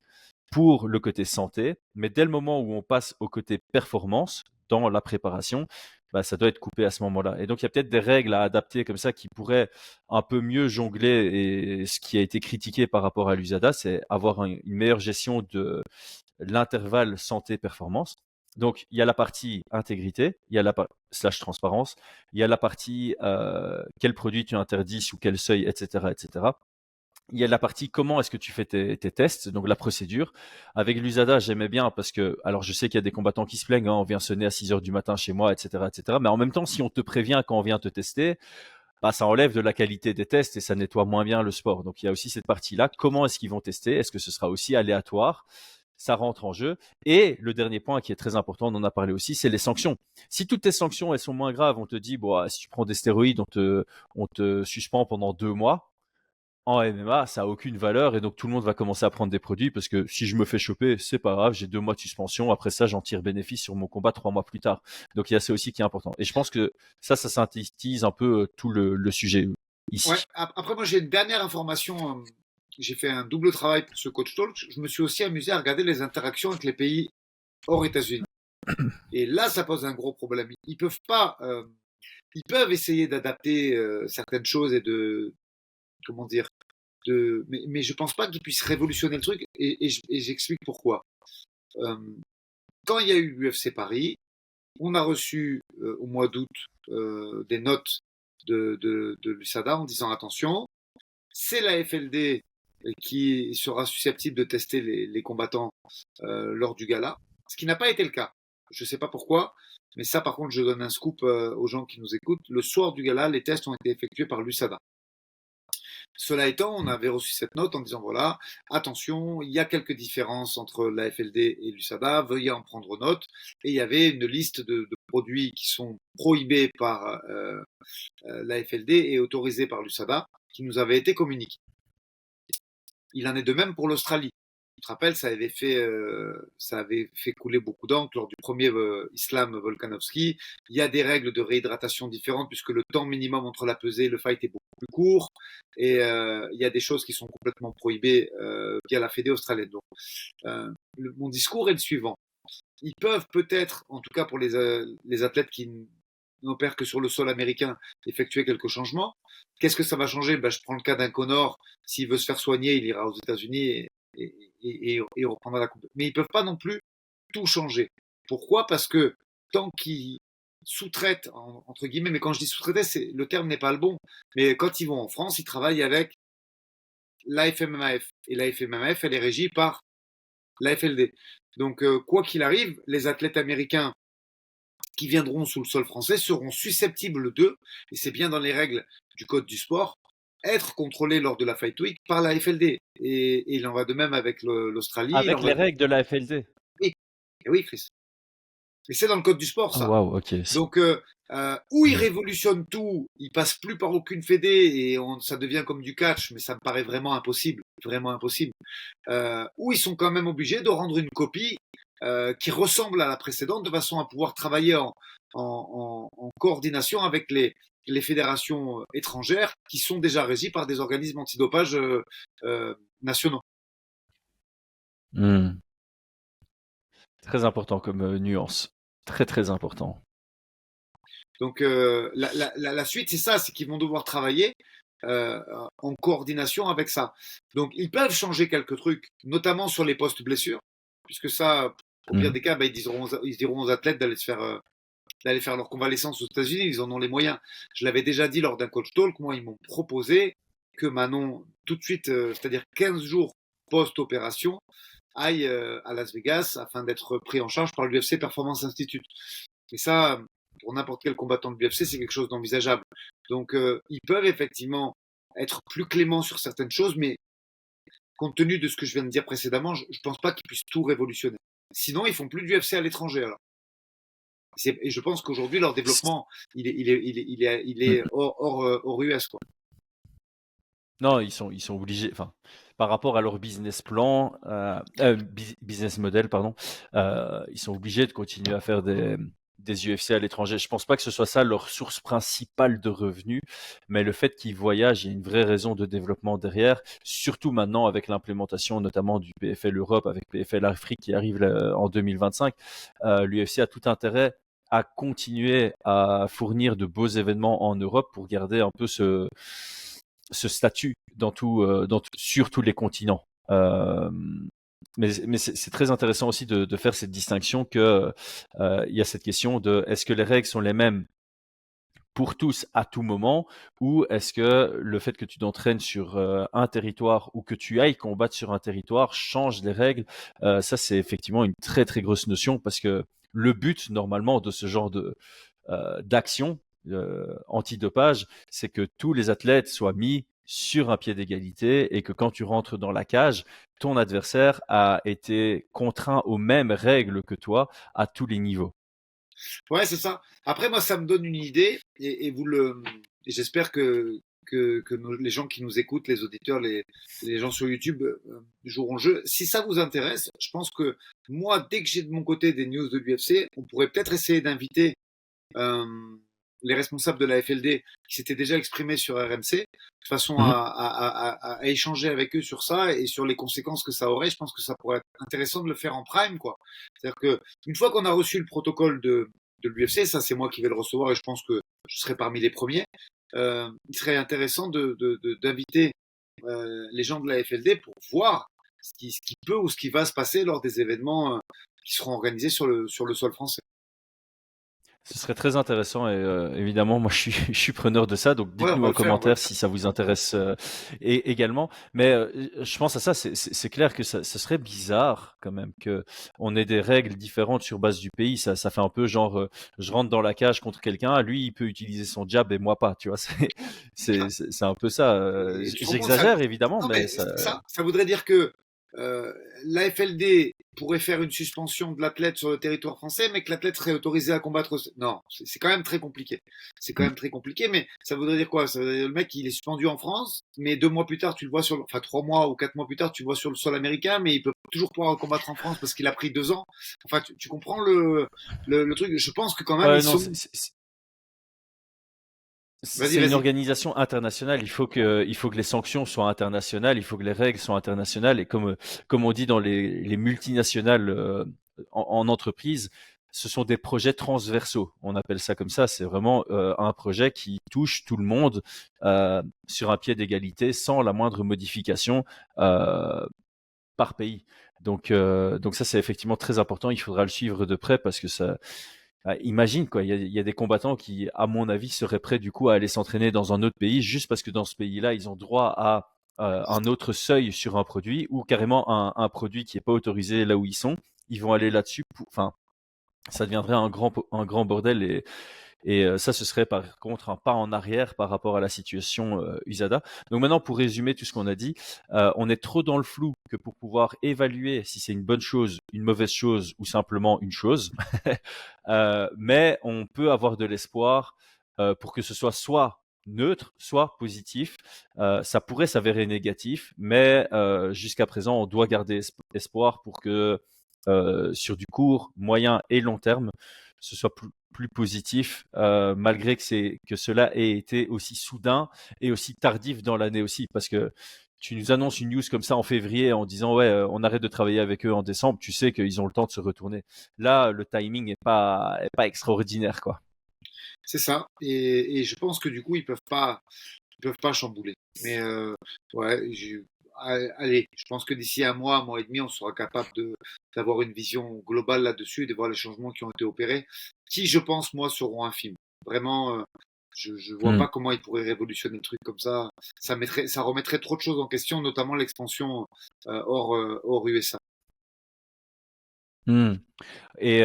pour le côté santé, mais dès le moment où on passe au côté performance dans la préparation, bah, ça doit être coupé à ce moment-là. Et donc, il y a peut-être des règles à adapter comme ça qui pourraient un peu mieux jongler. Et ce qui a été critiqué par rapport à l'USADA, c'est avoir une meilleure gestion de l'intervalle santé-performance. Donc, il y a la partie intégrité, il y a la slash transparence, il y a la partie quel produit tu interdis, sous quel seuil, etc., etc. Il y a la partie comment est-ce que tu fais tes tests, donc la procédure. Avec l'USADA, j'aimais bien parce que, alors je sais qu'il y a des combattants qui se plaignent, hein, on vient sonner à 6 heures du matin chez moi, etc., etc. Mais en même temps, si on te prévient quand on vient te tester, bah, ça enlève de la qualité des tests et ça nettoie moins bien le sport. Donc il y a aussi cette partie-là. Comment est-ce qu'ils vont tester? Est-ce que ce sera aussi aléatoire? Ça rentre en jeu. Et le dernier point qui est très important, on en a parlé aussi, c'est les sanctions. Si toutes tes sanctions, elles sont moins graves, on te dit, bon, si tu prends des stéroïdes, on te suspend pendant 2 mois. En MMA, ça a aucune valeur et donc tout le monde va commencer à prendre des produits parce que si je me fais choper, c'est pas grave, j'ai 2 mois de suspension. Après ça, j'en tire bénéfice sur mon combat 3 mois plus tard. Donc il y a ça aussi qui est important. Et je pense que ça synthétise un peu tout le sujet Ouais. ici. Après, moi, j'ai une dernière information. J'ai fait un double travail pour ce coach talk. Je me suis aussi amusé à regarder les interactions avec les pays hors États-Unis. Et là, ça pose un gros problème. Ils peuvent pas. Ils peuvent essayer d'adapter certaines choses et de, comment dire, mais je pense pas qu'ils puissent révolutionner le truc. Et j'explique pourquoi. Euh, Quand il y a eu l'UFC Paris, on a reçu au mois d'août des notes de l'USADA en disant attention, c'est la FLD qui sera susceptible de tester les combattants lors du gala, ce qui n'a pas été le cas. Je ne sais pas pourquoi, mais ça par contre je donne un scoop aux gens qui nous écoutent. Le soir du gala, les tests ont été effectués par l'USADA. Cela étant, on avait reçu cette note en disant voilà, attention, il y a quelques différences entre la FLD et l'USADA, veuillez en prendre note. Et il y avait une liste de produits qui sont prohibés par la FLD et autorisés par l'USADA qui nous avait été communiqués. Il en est de même pour l'Australie. Tu te rappelles, ça avait fait couler beaucoup d'encre lors du premier Islam Volkanovski. Il y a des règles de réhydratation différentes puisque le temps minimum entre la pesée et le fight est beaucoup plus court. Et il y a des choses qui sont complètement prohibées via la Fédé australienne. Donc, mon discours est le suivant. Ils peuvent peut-être, en tout cas pour les athlètes qui n'opèrent que sur le sol américain, effectuer quelques changements. Qu'est-ce que ça va changer? Je prends le cas d'un Connor. S'il veut se faire soigner, il ira aux États-Unis et reprendra la coupe. Mais ils peuvent pas non plus tout changer. Pourquoi? Parce que tant qu'ils sous-traitent, entre guillemets, mais quand je dis sous-traiter, le terme n'est pas le bon, mais quand ils vont en France, ils travaillent avec la FMMAF. Et la FMMAF, elle est régie par la FLD. Donc, quoi qu'il arrive, les athlètes américains qui viendront sous le sol français seront susceptibles d'eux, et c'est bien dans les règles du code du sport, être contrôlés lors de la Fight Week par la FLD. Et il en va de même avec l'Australie. Avec les règles de la FLD. Oui, et oui, Chris. Et c'est dans le code du sport, Ah ça. waouh, ok. Donc, où ils révolutionnent tout, ils passent plus par aucune fédé et ça devient comme du catch, mais ça me paraît vraiment impossible, vraiment impossible. Où ils sont quand même obligés de rendre une copie qui ressemble à la précédente de façon à pouvoir travailler en coordination avec les fédérations étrangères qui sont déjà régies par des organismes antidopage nationaux. Hmm. Très important comme nuance. Très très important. Donc la suite, c'est ça, c'est qu'ils vont devoir travailler en coordination avec ça. Donc ils peuvent changer quelques trucs, notamment sur les postes blessures, puisque ça, au pire Hmm. des cas, ils diront aux athlètes d'aller se faire d'aller faire leur convalescence aux États-Unis, ils en ont les moyens. Je l'avais déjà dit lors d'un coach talk, moi, ils m'ont proposé que Manon, tout de suite, c'est-à-dire 15 jours post-opération, aille à Las Vegas afin d'être pris en charge par l'UFC Performance Institute. Et ça, pour n'importe quel combattant de l'UFC, c'est quelque chose d'envisageable. Donc, ils peuvent effectivement être plus cléments sur certaines choses, mais compte tenu de ce que je viens de dire précédemment, je ne pense pas qu'ils puissent tout révolutionner. Sinon, ils font plus d'UFC à l'étranger. Alors. Et je pense qu'aujourd'hui, leur développement, il est hors US. Quoi. Non, ils sont obligés. Enfin, par rapport à leur business plan, business model, pardon, ils sont obligés de continuer à faire des UFC à l'étranger. Je pense pas que ce soit ça leur source principale de revenus, mais le fait qu'ils voyagent, il y a une vraie raison de développement derrière. Surtout maintenant avec l'implémentation notamment du PFL Europe, avec PFL Afrique qui arrive là, en 2025, l'UFC a tout intérêt à continuer à fournir de beaux événements en Europe pour garder un peu ce statut sur tous les continents. Mais c'est très intéressant aussi de faire cette distinction que il y a cette question de est-ce que les règles sont les mêmes pour tous à tout moment, ou est-ce que le fait que tu t'entraînes sur un territoire ou que tu ailles combattre sur un territoire change les règles. Ça, c'est effectivement une très très grosse notion parce que le but normalement de ce genre d'action antidopage, c'est que tous les athlètes soient mis sur un pied d'égalité et que quand tu rentres dans la cage, ton adversaire a été contraint aux mêmes règles que toi à tous les niveaux. Ouais, c'est ça. Après, moi, ça me donne une idée, et j'espère que les gens qui nous écoutent, les auditeurs, les gens sur YouTube joueront le jeu. Si ça vous intéresse, je pense que moi, dès que j'ai de mon côté des news de l'UFC, on pourrait peut-être essayer d'inviter euh, les responsables de la FLD qui s'étaient déjà exprimés sur RMC, de façon Mhm. à échanger avec eux sur ça et sur les conséquences que ça aurait. Je pense que ça pourrait être intéressant de le faire en prime, quoi. C'est-à-dire que une fois qu'on a reçu le protocole de l'UFC, ça c'est moi qui vais le recevoir et je pense que je serai parmi les premiers. Il serait intéressant d'inviter les gens de la FLD pour voir ce qui peut ou ce qui va se passer lors des événements qui seront organisés sur le sol français. Ce serait très intéressant et évidemment, moi, je suis preneur de ça. Donc, Ouais, on dites-nous va en le faire, on va le commentaire faire. si ça vous intéresse également. Mais je pense à ça, c'est clair que ça serait bizarre quand même que on ait des règles différentes sur base du pays. Ça fait un peu genre, je rentre dans la cage contre quelqu'un, lui, il peut utiliser son jab et moi pas. Tu vois, c'est un peu ça. Et tu te rends compte, ça, J'exagère évidemment, non, mais mais ça voudrait dire que l'AFLD pourrait faire une suspension de l'athlète sur le territoire français, mais que l'athlète serait autorisé à combattre. Non, c'est quand même très compliqué. C'est quand même très compliqué, mais ça voudrait dire quoi? Ça voudrait dire que le mec, il est suspendu en France, mais 2 mois plus tard, tu le vois enfin 3 mois ou 4 mois plus tard, tu le vois sur le sol américain, mais il peut toujours pouvoir combattre en France parce qu'il a pris 2 ans. Enfin, tu comprends le truc? Je pense que quand même, ouais, ils non, sont. Vas-y, c'est une vas-y. organisation internationale. Il faut que les sanctions soient internationales. Il faut que les règles soient internationales. Et comme on dit dans les multinationales en entreprise, ce sont des projets transversaux. On appelle ça comme ça. C'est vraiment un projet qui touche tout le monde sur un pied d'égalité, sans la moindre modification euh, par pays. Donc ça, c'est effectivement très important. Il faudra le suivre de près parce que ça, imagine quoi, il y a des combattants qui, à mon avis, seraient prêts du coup à aller s'entraîner dans un autre pays juste parce que dans ce pays-là, ils ont droit à un autre seuil sur un produit ou carrément un produit qui est pas autorisé là où ils sont. Ils vont aller là-dessus. Enfin, ça deviendrait un grand bordel et ça, ce serait par contre un pas en arrière par rapport à la situation USADA. Donc maintenant, pour résumer tout ce qu'on a dit, on est trop dans le flou que pour pouvoir évaluer si c'est une bonne chose, une mauvaise chose ou simplement une chose. Mais on peut avoir de l'espoir pour que ce soit neutre, soit positif. Ça pourrait s'avérer négatif, mais jusqu'à présent, on doit garder espoir pour que sur du court, moyen et long terme, ce soit plus positif, malgré que cela ait été aussi soudain et aussi tardif dans l'année aussi, parce que tu nous annonces une news comme ça en février en disant ouais, on arrête de travailler avec eux en décembre, tu sais qu'ils ont le temps de se retourner. Là, le timing est pas extraordinaire, quoi. C'est ça. Et je pense que du coup, ils peuvent pas chambouler. Mais ouais, allez, je pense que d'ici un mois et demi, on sera capable d'avoir une vision globale là-dessus et de voir les changements qui ont été opérés. qui, je pense, moi, seront infimes. Vraiment, je vois Hmm. pas comment ils pourraient révolutionner le truc comme ça. Ça remettrait trop de choses en question, notamment l'expansion hors USA. Hmm. Et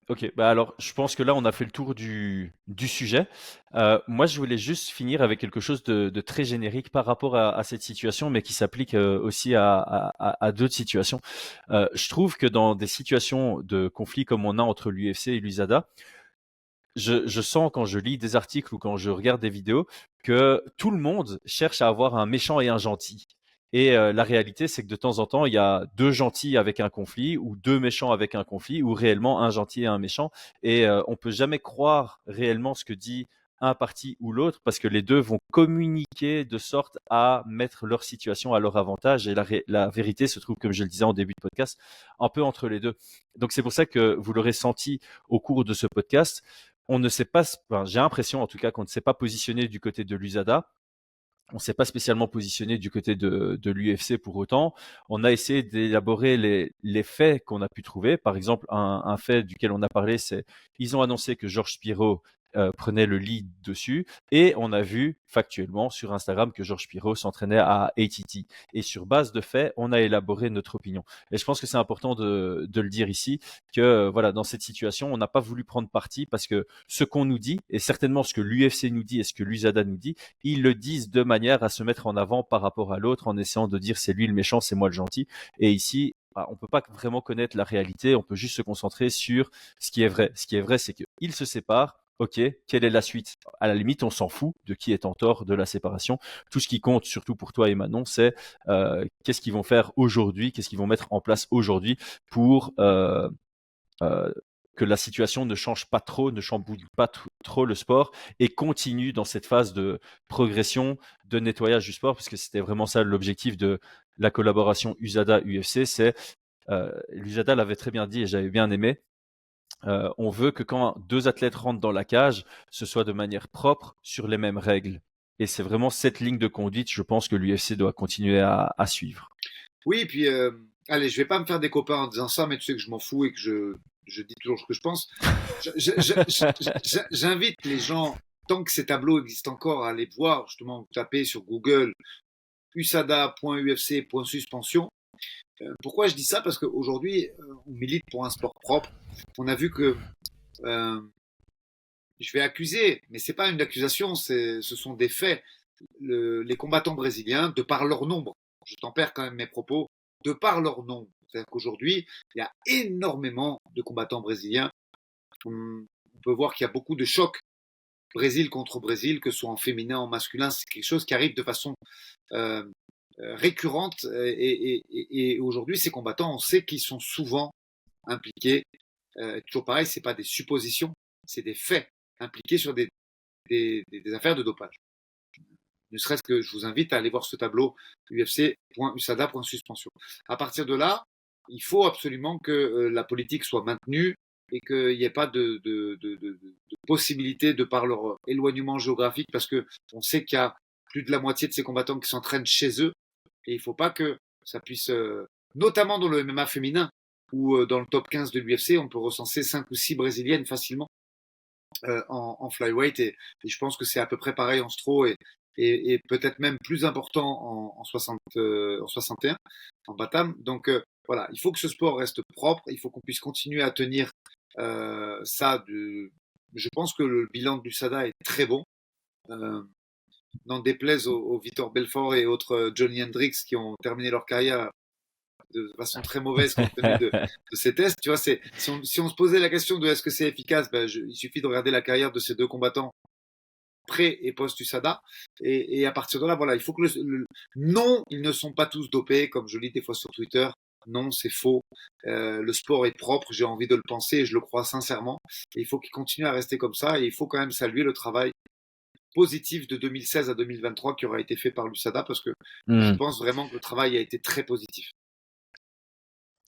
ok, bah alors je pense que là on a fait le tour du sujet. Moi je voulais juste finir avec quelque chose de très générique par rapport à cette situation, mais qui s'applique aussi à d'autres situations. Je trouve que dans des situations de conflit comme on a entre l'UFC et l'USADA, je sens quand je lis des articles ou quand je regarde des vidéos que tout le monde cherche à avoir un méchant et un gentil. Et la réalité, c'est que de temps en temps, il y a deux gentils avec un conflit ou deux méchants avec un conflit ou réellement un gentil et un méchant. Et on peut jamais croire réellement ce que dit un parti ou l'autre parce que les deux vont communiquer de sorte à mettre leur situation à leur avantage. Et la vérité se trouve, comme je le disais en début de podcast, un peu entre les deux. Donc c'est pour ça que vous l'aurez senti au cours de ce podcast, on ne sait pas, enfin, j'ai l'impression en tout cas qu'on ne s'est pas positionné du côté de l'USADA. On ne s'est pas spécialement positionné du côté de l'UFC pour autant. On a essayé d'élaborer les faits qu'on a pu trouver. Par exemple, un fait duquel on a parlé, c'est ils ont annoncé que Georges Spiro prenait le lead dessus et on a vu factuellement sur Instagram que Georges Spiro s'entraînait à ATT. Et sur base de faits, on a élaboré notre opinion. Et je pense que c'est important de le dire ici que voilà, dans cette situation, on n'a pas voulu prendre parti parce que ce qu'on nous dit et certainement ce que l'UFC nous dit et ce que l'USADA nous dit, ils le disent de manière à se mettre en avant par rapport à l'autre en essayant de dire c'est lui le méchant, c'est moi le gentil. Et ici, bah, on peut pas vraiment connaître la réalité, on peut juste se concentrer sur ce qui est vrai. Ce qui est vrai, c'est qu'ils se séparent. Ok, quelle est la suite? À la limite, on s'en fout de qui est en tort de la séparation. Tout ce qui compte, surtout pour toi et Manon, c'est qu'est-ce qu'ils vont faire aujourd'hui, qu'est-ce qu'ils vont mettre en place aujourd'hui pour euh, que la situation ne change pas trop, ne chamboule pas trop le sport et continue dans cette phase de progression, de nettoyage du sport, parce que c'était vraiment ça l'objectif de la collaboration USADA-UFC. C'est l'USADA l'avait très bien dit et j'avais bien aimé. On veut que quand deux athlètes rentrent dans la cage, ce soit de manière propre sur les mêmes règles. Et c'est vraiment cette ligne de conduite, je pense, que l'UFC doit continuer à suivre. Oui, et puis, allez, je vais pas me faire des copains en disant ça, mais tu sais que je m'en fous et que je dis toujours ce que je pense. J'invite les gens, tant que ces tableaux existent encore, à aller voir, justement, taper sur Google usada.ufc.suspension. Pourquoi je dis ça? Parce qu'aujourd'hui, on milite pour un sport propre. On a vu que, euh, je vais accuser, mais c'est pas une accusation, ce sont des faits. Les combattants brésiliens, de par leur nombre, je tempère quand même mes propos, de par leur nombre. C'est-à-dire qu'aujourd'hui, il y a énormément de combattants brésiliens. On peut voir qu'il y a beaucoup de chocs Brésil contre Brésil, que ce soit en féminin, en masculin, c'est quelque chose qui arrive de façon euh, récurrente. Et aujourd'hui, ces combattants, on sait qu'ils sont souvent impliqués. Toujours pareil, c'est pas des suppositions, c'est des faits impliqués sur des affaires de dopage. Ne serait-ce que je vous invite à aller voir ce tableau ufc.usada.suspension. À partir de là, il faut absolument que la politique soit maintenue et qu'il n'y ait pas de possibilité de par leur éloignement géographique, parce que on sait qu'il y a plus de la moitié de ces combattants qui s'entraînent chez eux, et il ne faut pas que ça puisse, notamment dans le MMA féminin, ou dans le top 15 de l'UFC, on peut recenser 5 ou 6 brésiliennes facilement en flyweight, et je pense que c'est à peu près pareil en stro, et peut-être même plus important en 61, en Batam. Donc voilà, il faut que ce sport reste propre, il faut qu'on puisse continuer à tenir ça. Je pense que le bilan de l'USADA est très bon. Euh, N'en déplaise aux Vitor Belfort et autres Johnny Hendricks qui ont terminé leur carrière de façon très mauvaise compte tenu de ces tests. Tu vois, si on se posait la question de est-ce que c'est efficace, il suffit de regarder la carrière de ces deux combattants pré et post-USADA. Et à partir de là, voilà, il faut que non, ils ne sont pas tous dopés, comme je lis des fois sur Twitter. Non, c'est faux. Le sport est propre, j'ai envie de le penser et je le crois sincèrement. Et il faut qu'il continue à rester comme ça. Et il faut quand même saluer le travail positif de 2016 à 2023 qui aura été fait par l'USADA, parce que je Hmm. pense vraiment que le travail a été très positif.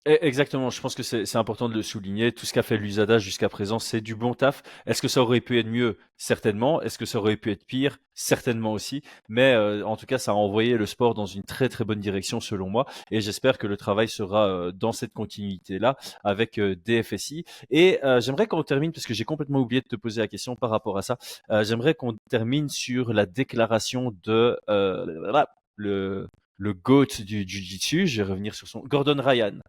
Exactement, je pense que c'est important de le souligner. Tout ce qu'a fait l'USADA jusqu'à présent, c'est du bon taf. Est-ce que ça aurait pu être mieux? Certainement. Est-ce que ça aurait pu être pire? Certainement aussi. Mais en tout cas, ça a envoyé le sport dans une très très bonne direction selon moi. Et j'espère que le travail sera dans cette continuité-là avec DFSI. Et j'aimerais qu'on termine, parce que j'ai complètement oublié de te poser la question par rapport à ça, j'aimerais qu'on termine sur la déclaration de le GOAT du Jiu-Jitsu. Je vais revenir sur son Gordon Ryan.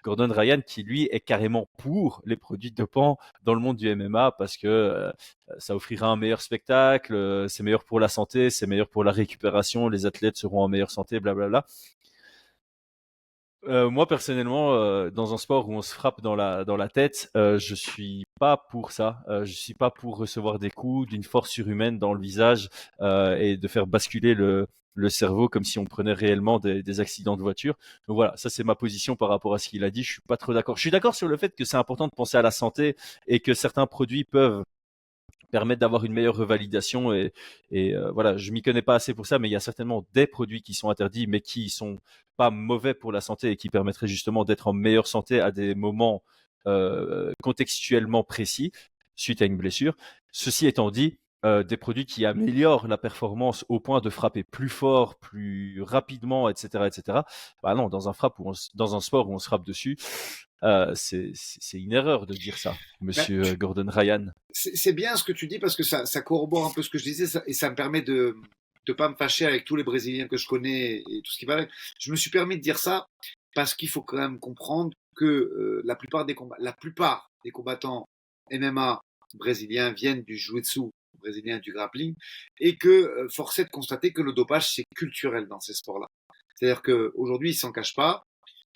Gordon Ryan qui lui est carrément pour les produits dopants dans le monde du MMA parce que ça offrira un meilleur spectacle, c'est meilleur pour la santé, c'est meilleur pour la récupération, les athlètes seront en meilleure santé, blablabla. Moi personnellement, dans un sport où on se frappe dans la tête, je suis pas pour ça. Je suis pas pour recevoir des coups d'une force surhumaine dans le visage et de faire basculer le cerveau comme si on prenait réellement des accidents de voiture. Donc voilà, ça c'est ma position par rapport à ce qu'il a dit. Je suis pas trop d'accord. Je suis d'accord sur le fait que c'est important de penser à la santé et que certains produits peuvent permettre d'avoir une meilleure revalidation et voilà, je m'y connais pas assez pour ça, mais il y a certainement des produits qui sont interdits, mais qui sont pas mauvais pour la santé et qui permettraient justement d'être en meilleure santé à des moments contextuellement précis suite à une blessure. Ceci étant dit, des produits qui améliorent la performance au point de frapper plus fort, plus rapidement, etc., etc. Bah non, dans un sport où on se frappe dessus, c'est une erreur de dire ça, Ben, Monsieur Gordon Ryan. c'est bien ce que tu dis parce que ça corrobore un peu ce que je disais et ça me permet de ne pas me fâcher avec tous les Brésiliens que je connais et tout ce qui va avec. Je me suis permis de dire ça parce qu'il faut quand même comprendre que la plupart des combattants MMA brésiliens viennent du jiu-jitsu brésilien, du grappling, et que force est de constater que le dopage c'est culturel dans ces sports-là. C'est-à-dire qu'aujourd'hui, ils s'en cachent pas.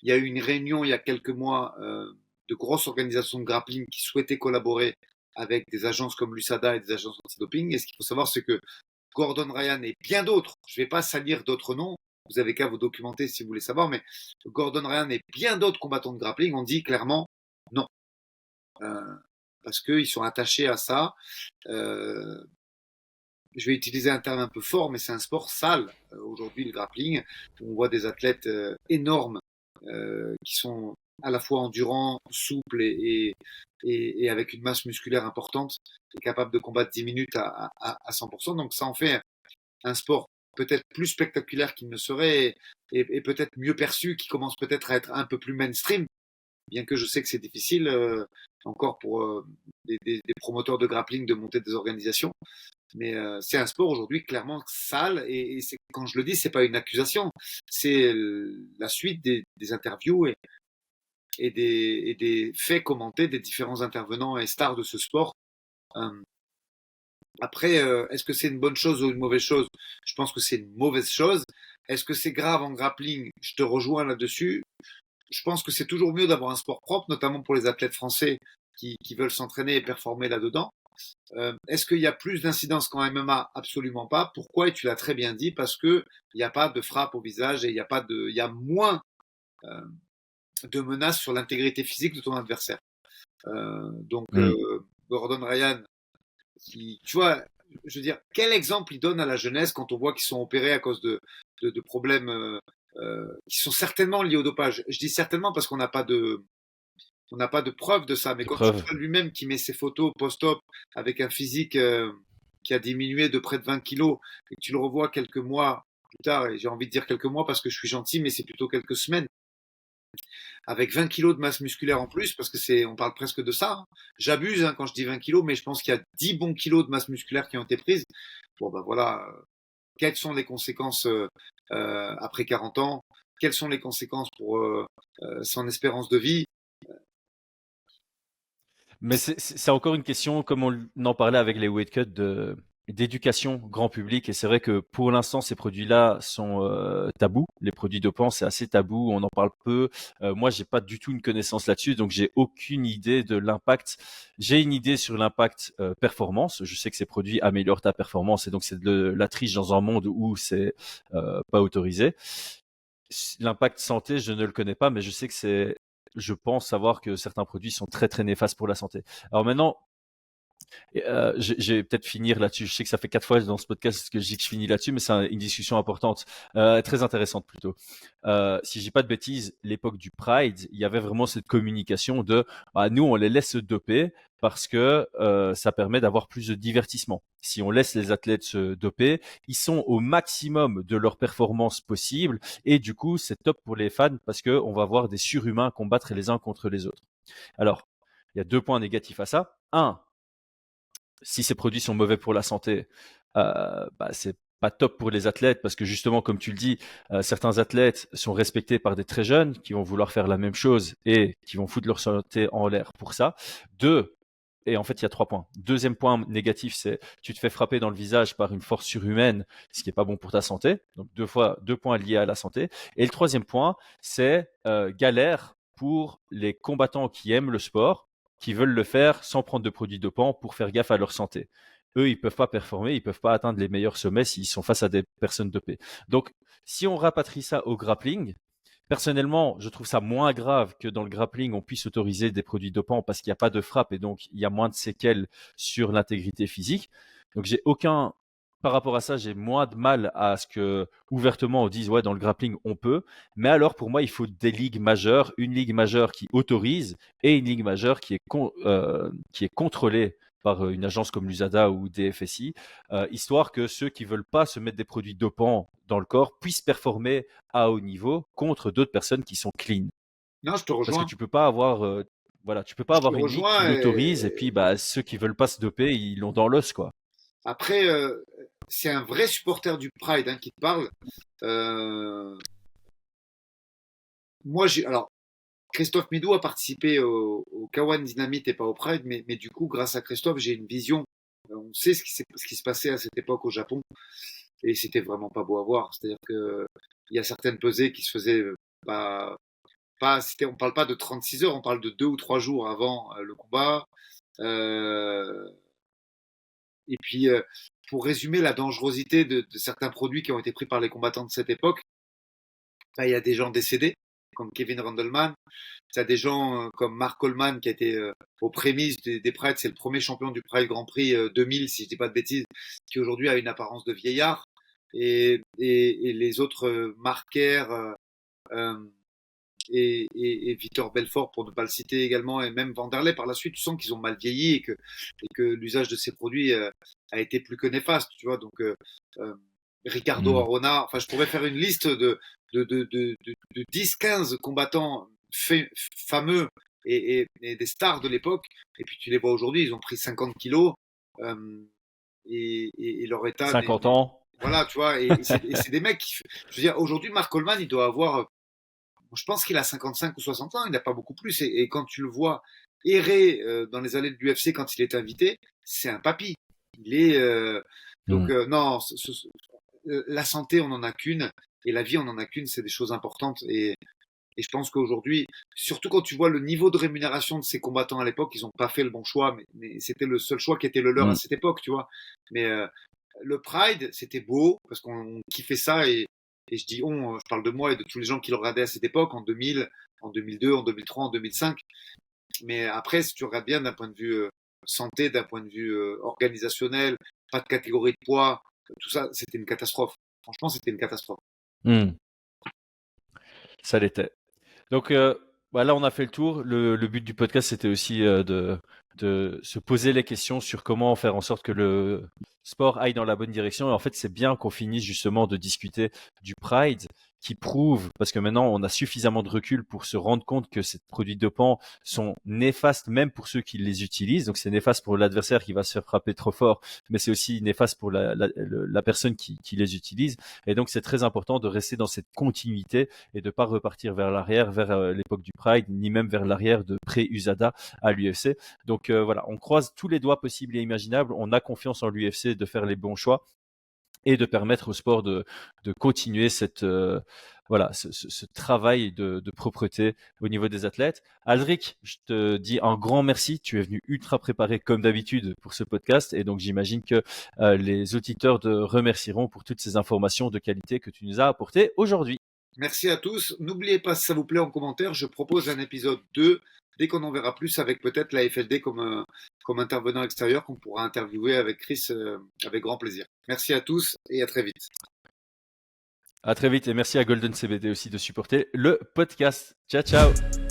Il y a eu une réunion il y a quelques mois de grosses organisations de grappling qui souhaitaient collaborer avec des agences comme l'USADA et des agences anti-doping. Et ce qu'il faut savoir, c'est que Gordon Ryan et bien d'autres, je ne vais pas salir d'autres noms, vous avez qu'à vous documenter si vous voulez savoir, mais Gordon Ryan et bien d'autres combattants de grappling ont dit clairement non. Euh, parce qu'ils sont attachés à ça. Euh, je vais utiliser un terme un peu fort, mais c'est un sport sale aujourd'hui, le grappling, où on voit des athlètes énormes qui sont à la fois endurants, souples et avec une masse musculaire importante, et capables de combattre 10 minutes à 100%. Donc ça en fait un sport peut-être plus spectaculaire qu'il ne serait et peut-être mieux perçu, qui commence peut-être à être un peu plus mainstream, bien que je sais que c'est difficile encore pour des promoteurs de grappling de monter des organisations. Mais c'est un sport aujourd'hui clairement sale et quand je le dis, c'est pas une accusation, c'est la suite des interviews et des faits commentés des différents intervenants et stars de ce sport. Euh, Après, est-ce que c'est une bonne chose ou une mauvaise chose? Je pense que c'est une mauvaise chose. Est-ce que c'est grave en grappling? Je te rejoins là-dessus. Je pense que c'est toujours mieux d'avoir un sport propre, notamment pour les athlètes français qui veulent s'entraîner et performer là-dedans. Est-ce qu'il y a plus d'incidence qu'en MMA? Absolument pas. Pourquoi? Et tu l'as très bien dit, parce que il n'y a pas de frappe au visage et il y a moins euh, de menaces sur l'intégrité physique de ton adversaire. Donc Mm. Gordon Ryan, tu vois, je veux dire, quel exemple il donne à la jeunesse quand on voit qu'ils sont opérés à cause de problèmes qui sont certainement liés au dopage. Je dis certainement parce qu'on n'a pas de preuve de ça. Mais De quand tu preuve. vois lui-même qui met ses photos post-op avec un physique qui a diminué de près de 20 kilos et que tu le revois quelques mois plus tard, et j'ai envie de dire quelques mois parce que je suis gentil, mais c'est plutôt quelques semaines, avec 20 kilos de masse musculaire en plus, parce que on parle presque de ça. Hein. J'abuse quand je dis 20 kilos, mais je pense qu'il y a 10 bons kilos de masse musculaire qui ont été prises. Bon, ben voilà, quelles sont les conséquences après 40 ans? Quelles sont les conséquences pour son espérance de vie? Mais c'est encore une question, comme on en parlait avec les weight cuts, d'éducation grand public. Et c'est vrai que pour l'instant, ces produits-là sont tabous. Les produits dopants, c'est assez tabou. On en parle peu. Moi, j'ai pas du tout une connaissance là-dessus, donc j'ai aucune idée de l'impact. J'ai une idée sur l'impact performance. Je sais que ces produits améliorent ta performance, et donc c'est de la triche dans un monde où c'est pas autorisé. L'impact santé, je ne le connais pas, mais je sais que je pense savoir que certains produits sont très très néfastes pour la santé. Alors maintenant, Et, je vais peut-être finir là-dessus. Je sais que ça fait 4 fois dans ce podcast que je dis que je finis là-dessus, mais c'est une discussion importante, très intéressante plutôt. Si je dis pas de bêtises, l'époque du Pride, il y avait vraiment cette communication de nous on les laisse se doper parce que ça permet d'avoir plus de divertissement. Si on laisse les athlètes se doper, ils sont au maximum de leur performance possible et du coup c'est top pour les fans parce que on va voir des surhumains combattre les uns contre les autres. Alors, il y a 2 points négatifs à ça. Un, si ces produits sont mauvais pour la santé, c'est pas top pour les athlètes parce que justement, comme tu le dis, certains athlètes sont respectés par des très jeunes qui vont vouloir faire la même chose et qui vont foutre leur santé en l'air pour ça. Deux, et en fait, il y a 3 points. Deuxième point négatif, c'est tu te fais frapper dans le visage par une force surhumaine, ce qui n'est pas bon pour ta santé. Donc 2 points liés à la santé. Et le troisième point, c'est galère pour les combattants qui aiment le sport, qui veulent le faire sans prendre de produits dopants pour faire gaffe à leur santé. Eux, ils peuvent pas performer, ils peuvent pas atteindre les meilleurs sommets s'ils sont face à des personnes dopées. Donc, si on rapatrie ça au grappling, personnellement, je trouve ça moins grave que dans le grappling, on puisse autoriser des produits dopants parce qu'il n'y a pas de frappe et donc il y a moins de séquelles sur l'intégrité physique. Donc, par rapport à ça, j'ai moins de mal à ce que ouvertement on dise ouais dans le grappling on peut, mais alors pour moi il faut des ligues majeures, une ligue majeure qui autorise et une ligue majeure qui est contrôlée par une agence comme l'USADA ou DFSI, histoire que ceux qui veulent pas se mettre des produits dopants dans le corps puissent performer à haut niveau contre d'autres personnes qui sont clean. Non, je te Parce que rejoins. tu peux pas avoir, tu peux pas Je te avoir une ligue qui rejoins. l'autorise et puis ceux qui veulent pas se doper, ils l'ont dans l'os quoi. Après, c'est un vrai supporter du Pride qui te parle. Euh, Moi, alors, Christophe Midou a participé au Kawan Dynamite et pas au Pride, mais du coup, grâce à Christophe, j'ai une vision. On sait ce qui se passait à cette époque au Japon, et c'était vraiment pas beau à voir. C'est-à-dire que il y a certaines pesées qui se faisaient pas, on parle pas de 36 heures, on parle de 2 ou 3 jours avant le combat. Euh, et puis, pour résumer la dangerosité de certains produits qui ont été pris par les combattants de cette époque, il y a des gens décédés, comme Kevin Randleman. Tu as des gens comme Mark Coleman, qui a été aux prémices des Prides, c'est le premier champion du Pride Grand Prix 2000, si je dis pas de bêtises, qui aujourd'hui a une apparence de vieillard. Et les autres, Mark Kerr euh, et Victor Belfort, pour ne pas le citer également, et même Vanderlei, par la suite, tu sens qu'ils ont mal vieilli et que l'usage de ces produits a été plus que néfaste, tu vois. Donc, Ricardo Mm. Arona, enfin, je pourrais faire une liste de 10-15 combattants fameux et des stars de l'époque, et puis tu les vois aujourd'hui, ils ont pris 50 kilos, euh, et leur état 50 ans. voilà, tu vois, et c'est des mecs je veux dire, aujourd'hui, Mark Coleman, il doit avoir, je pense qu'il a 55 ou 60 ans, il n'a pas beaucoup plus, et quand tu le vois errer dans les allées de l'UFC quand il est invité, c'est un papy. Il est, donc, Mm. non, la santé, on n'en a qu'une, et la vie, on n'en a qu'une, c'est des choses importantes. Et je pense qu'aujourd'hui, surtout quand tu vois le niveau de rémunération de ces combattants à l'époque, ils n'ont pas fait le bon choix, mais c'était le seul choix qui était le leur à Mm. cette époque, tu vois. Mais le Pride, c'était beau, parce qu'on kiffait ça, et je dis on, je parle de moi et de tous les gens qui le regardaient à cette époque, en 2000, en 2002, en 2003, en 2005. Mais après, si tu regardes bien d'un point de vue santé, d'un point de vue organisationnel, pas de catégorie de poids, tout ça, c'était une catastrophe. Franchement, c'était une catastrophe. Mm. Ça l'était. Donc là, on a fait le tour. Le but du podcast, c'était aussi de se poser les questions sur comment faire en sorte que le sport aille dans la bonne direction. Et en fait, c'est bien qu'on finisse justement de discuter du Pride qui prouve, parce que maintenant on a suffisamment de recul pour se rendre compte que ces produits dopants sont néfastes même pour ceux qui les utilisent. Donc c'est néfaste pour l'adversaire qui va se faire frapper trop fort, mais c'est aussi néfaste pour la personne qui les utilise. Et donc c'est très important de rester dans cette continuité et de pas repartir vers l'arrière, vers l'époque du Pride, ni même vers l'arrière de pré-USADA à l'UFC. Donc voilà, on croise tous les doigts possibles et imaginables, on a confiance en l'UFC de faire les bons choix et de permettre au sport de continuer ce travail de propreté au niveau des athlètes. Aldric, je te dis un grand merci. Tu es venu ultra préparé comme d'habitude pour ce podcast et donc j'imagine que les auditeurs te remercieront pour toutes ces informations de qualité que tu nous as apportées aujourd'hui. Merci à tous. N'oubliez pas, si ça vous plaît, en commentaire, je propose un épisode 2 dès qu'on en verra plus avec peut-être la FLD comme intervenant extérieur qu'on pourra interviewer avec Chris avec grand plaisir. Merci à tous et à très vite. À très vite et merci à Golden CBD aussi de supporter le podcast. Ciao, ciao.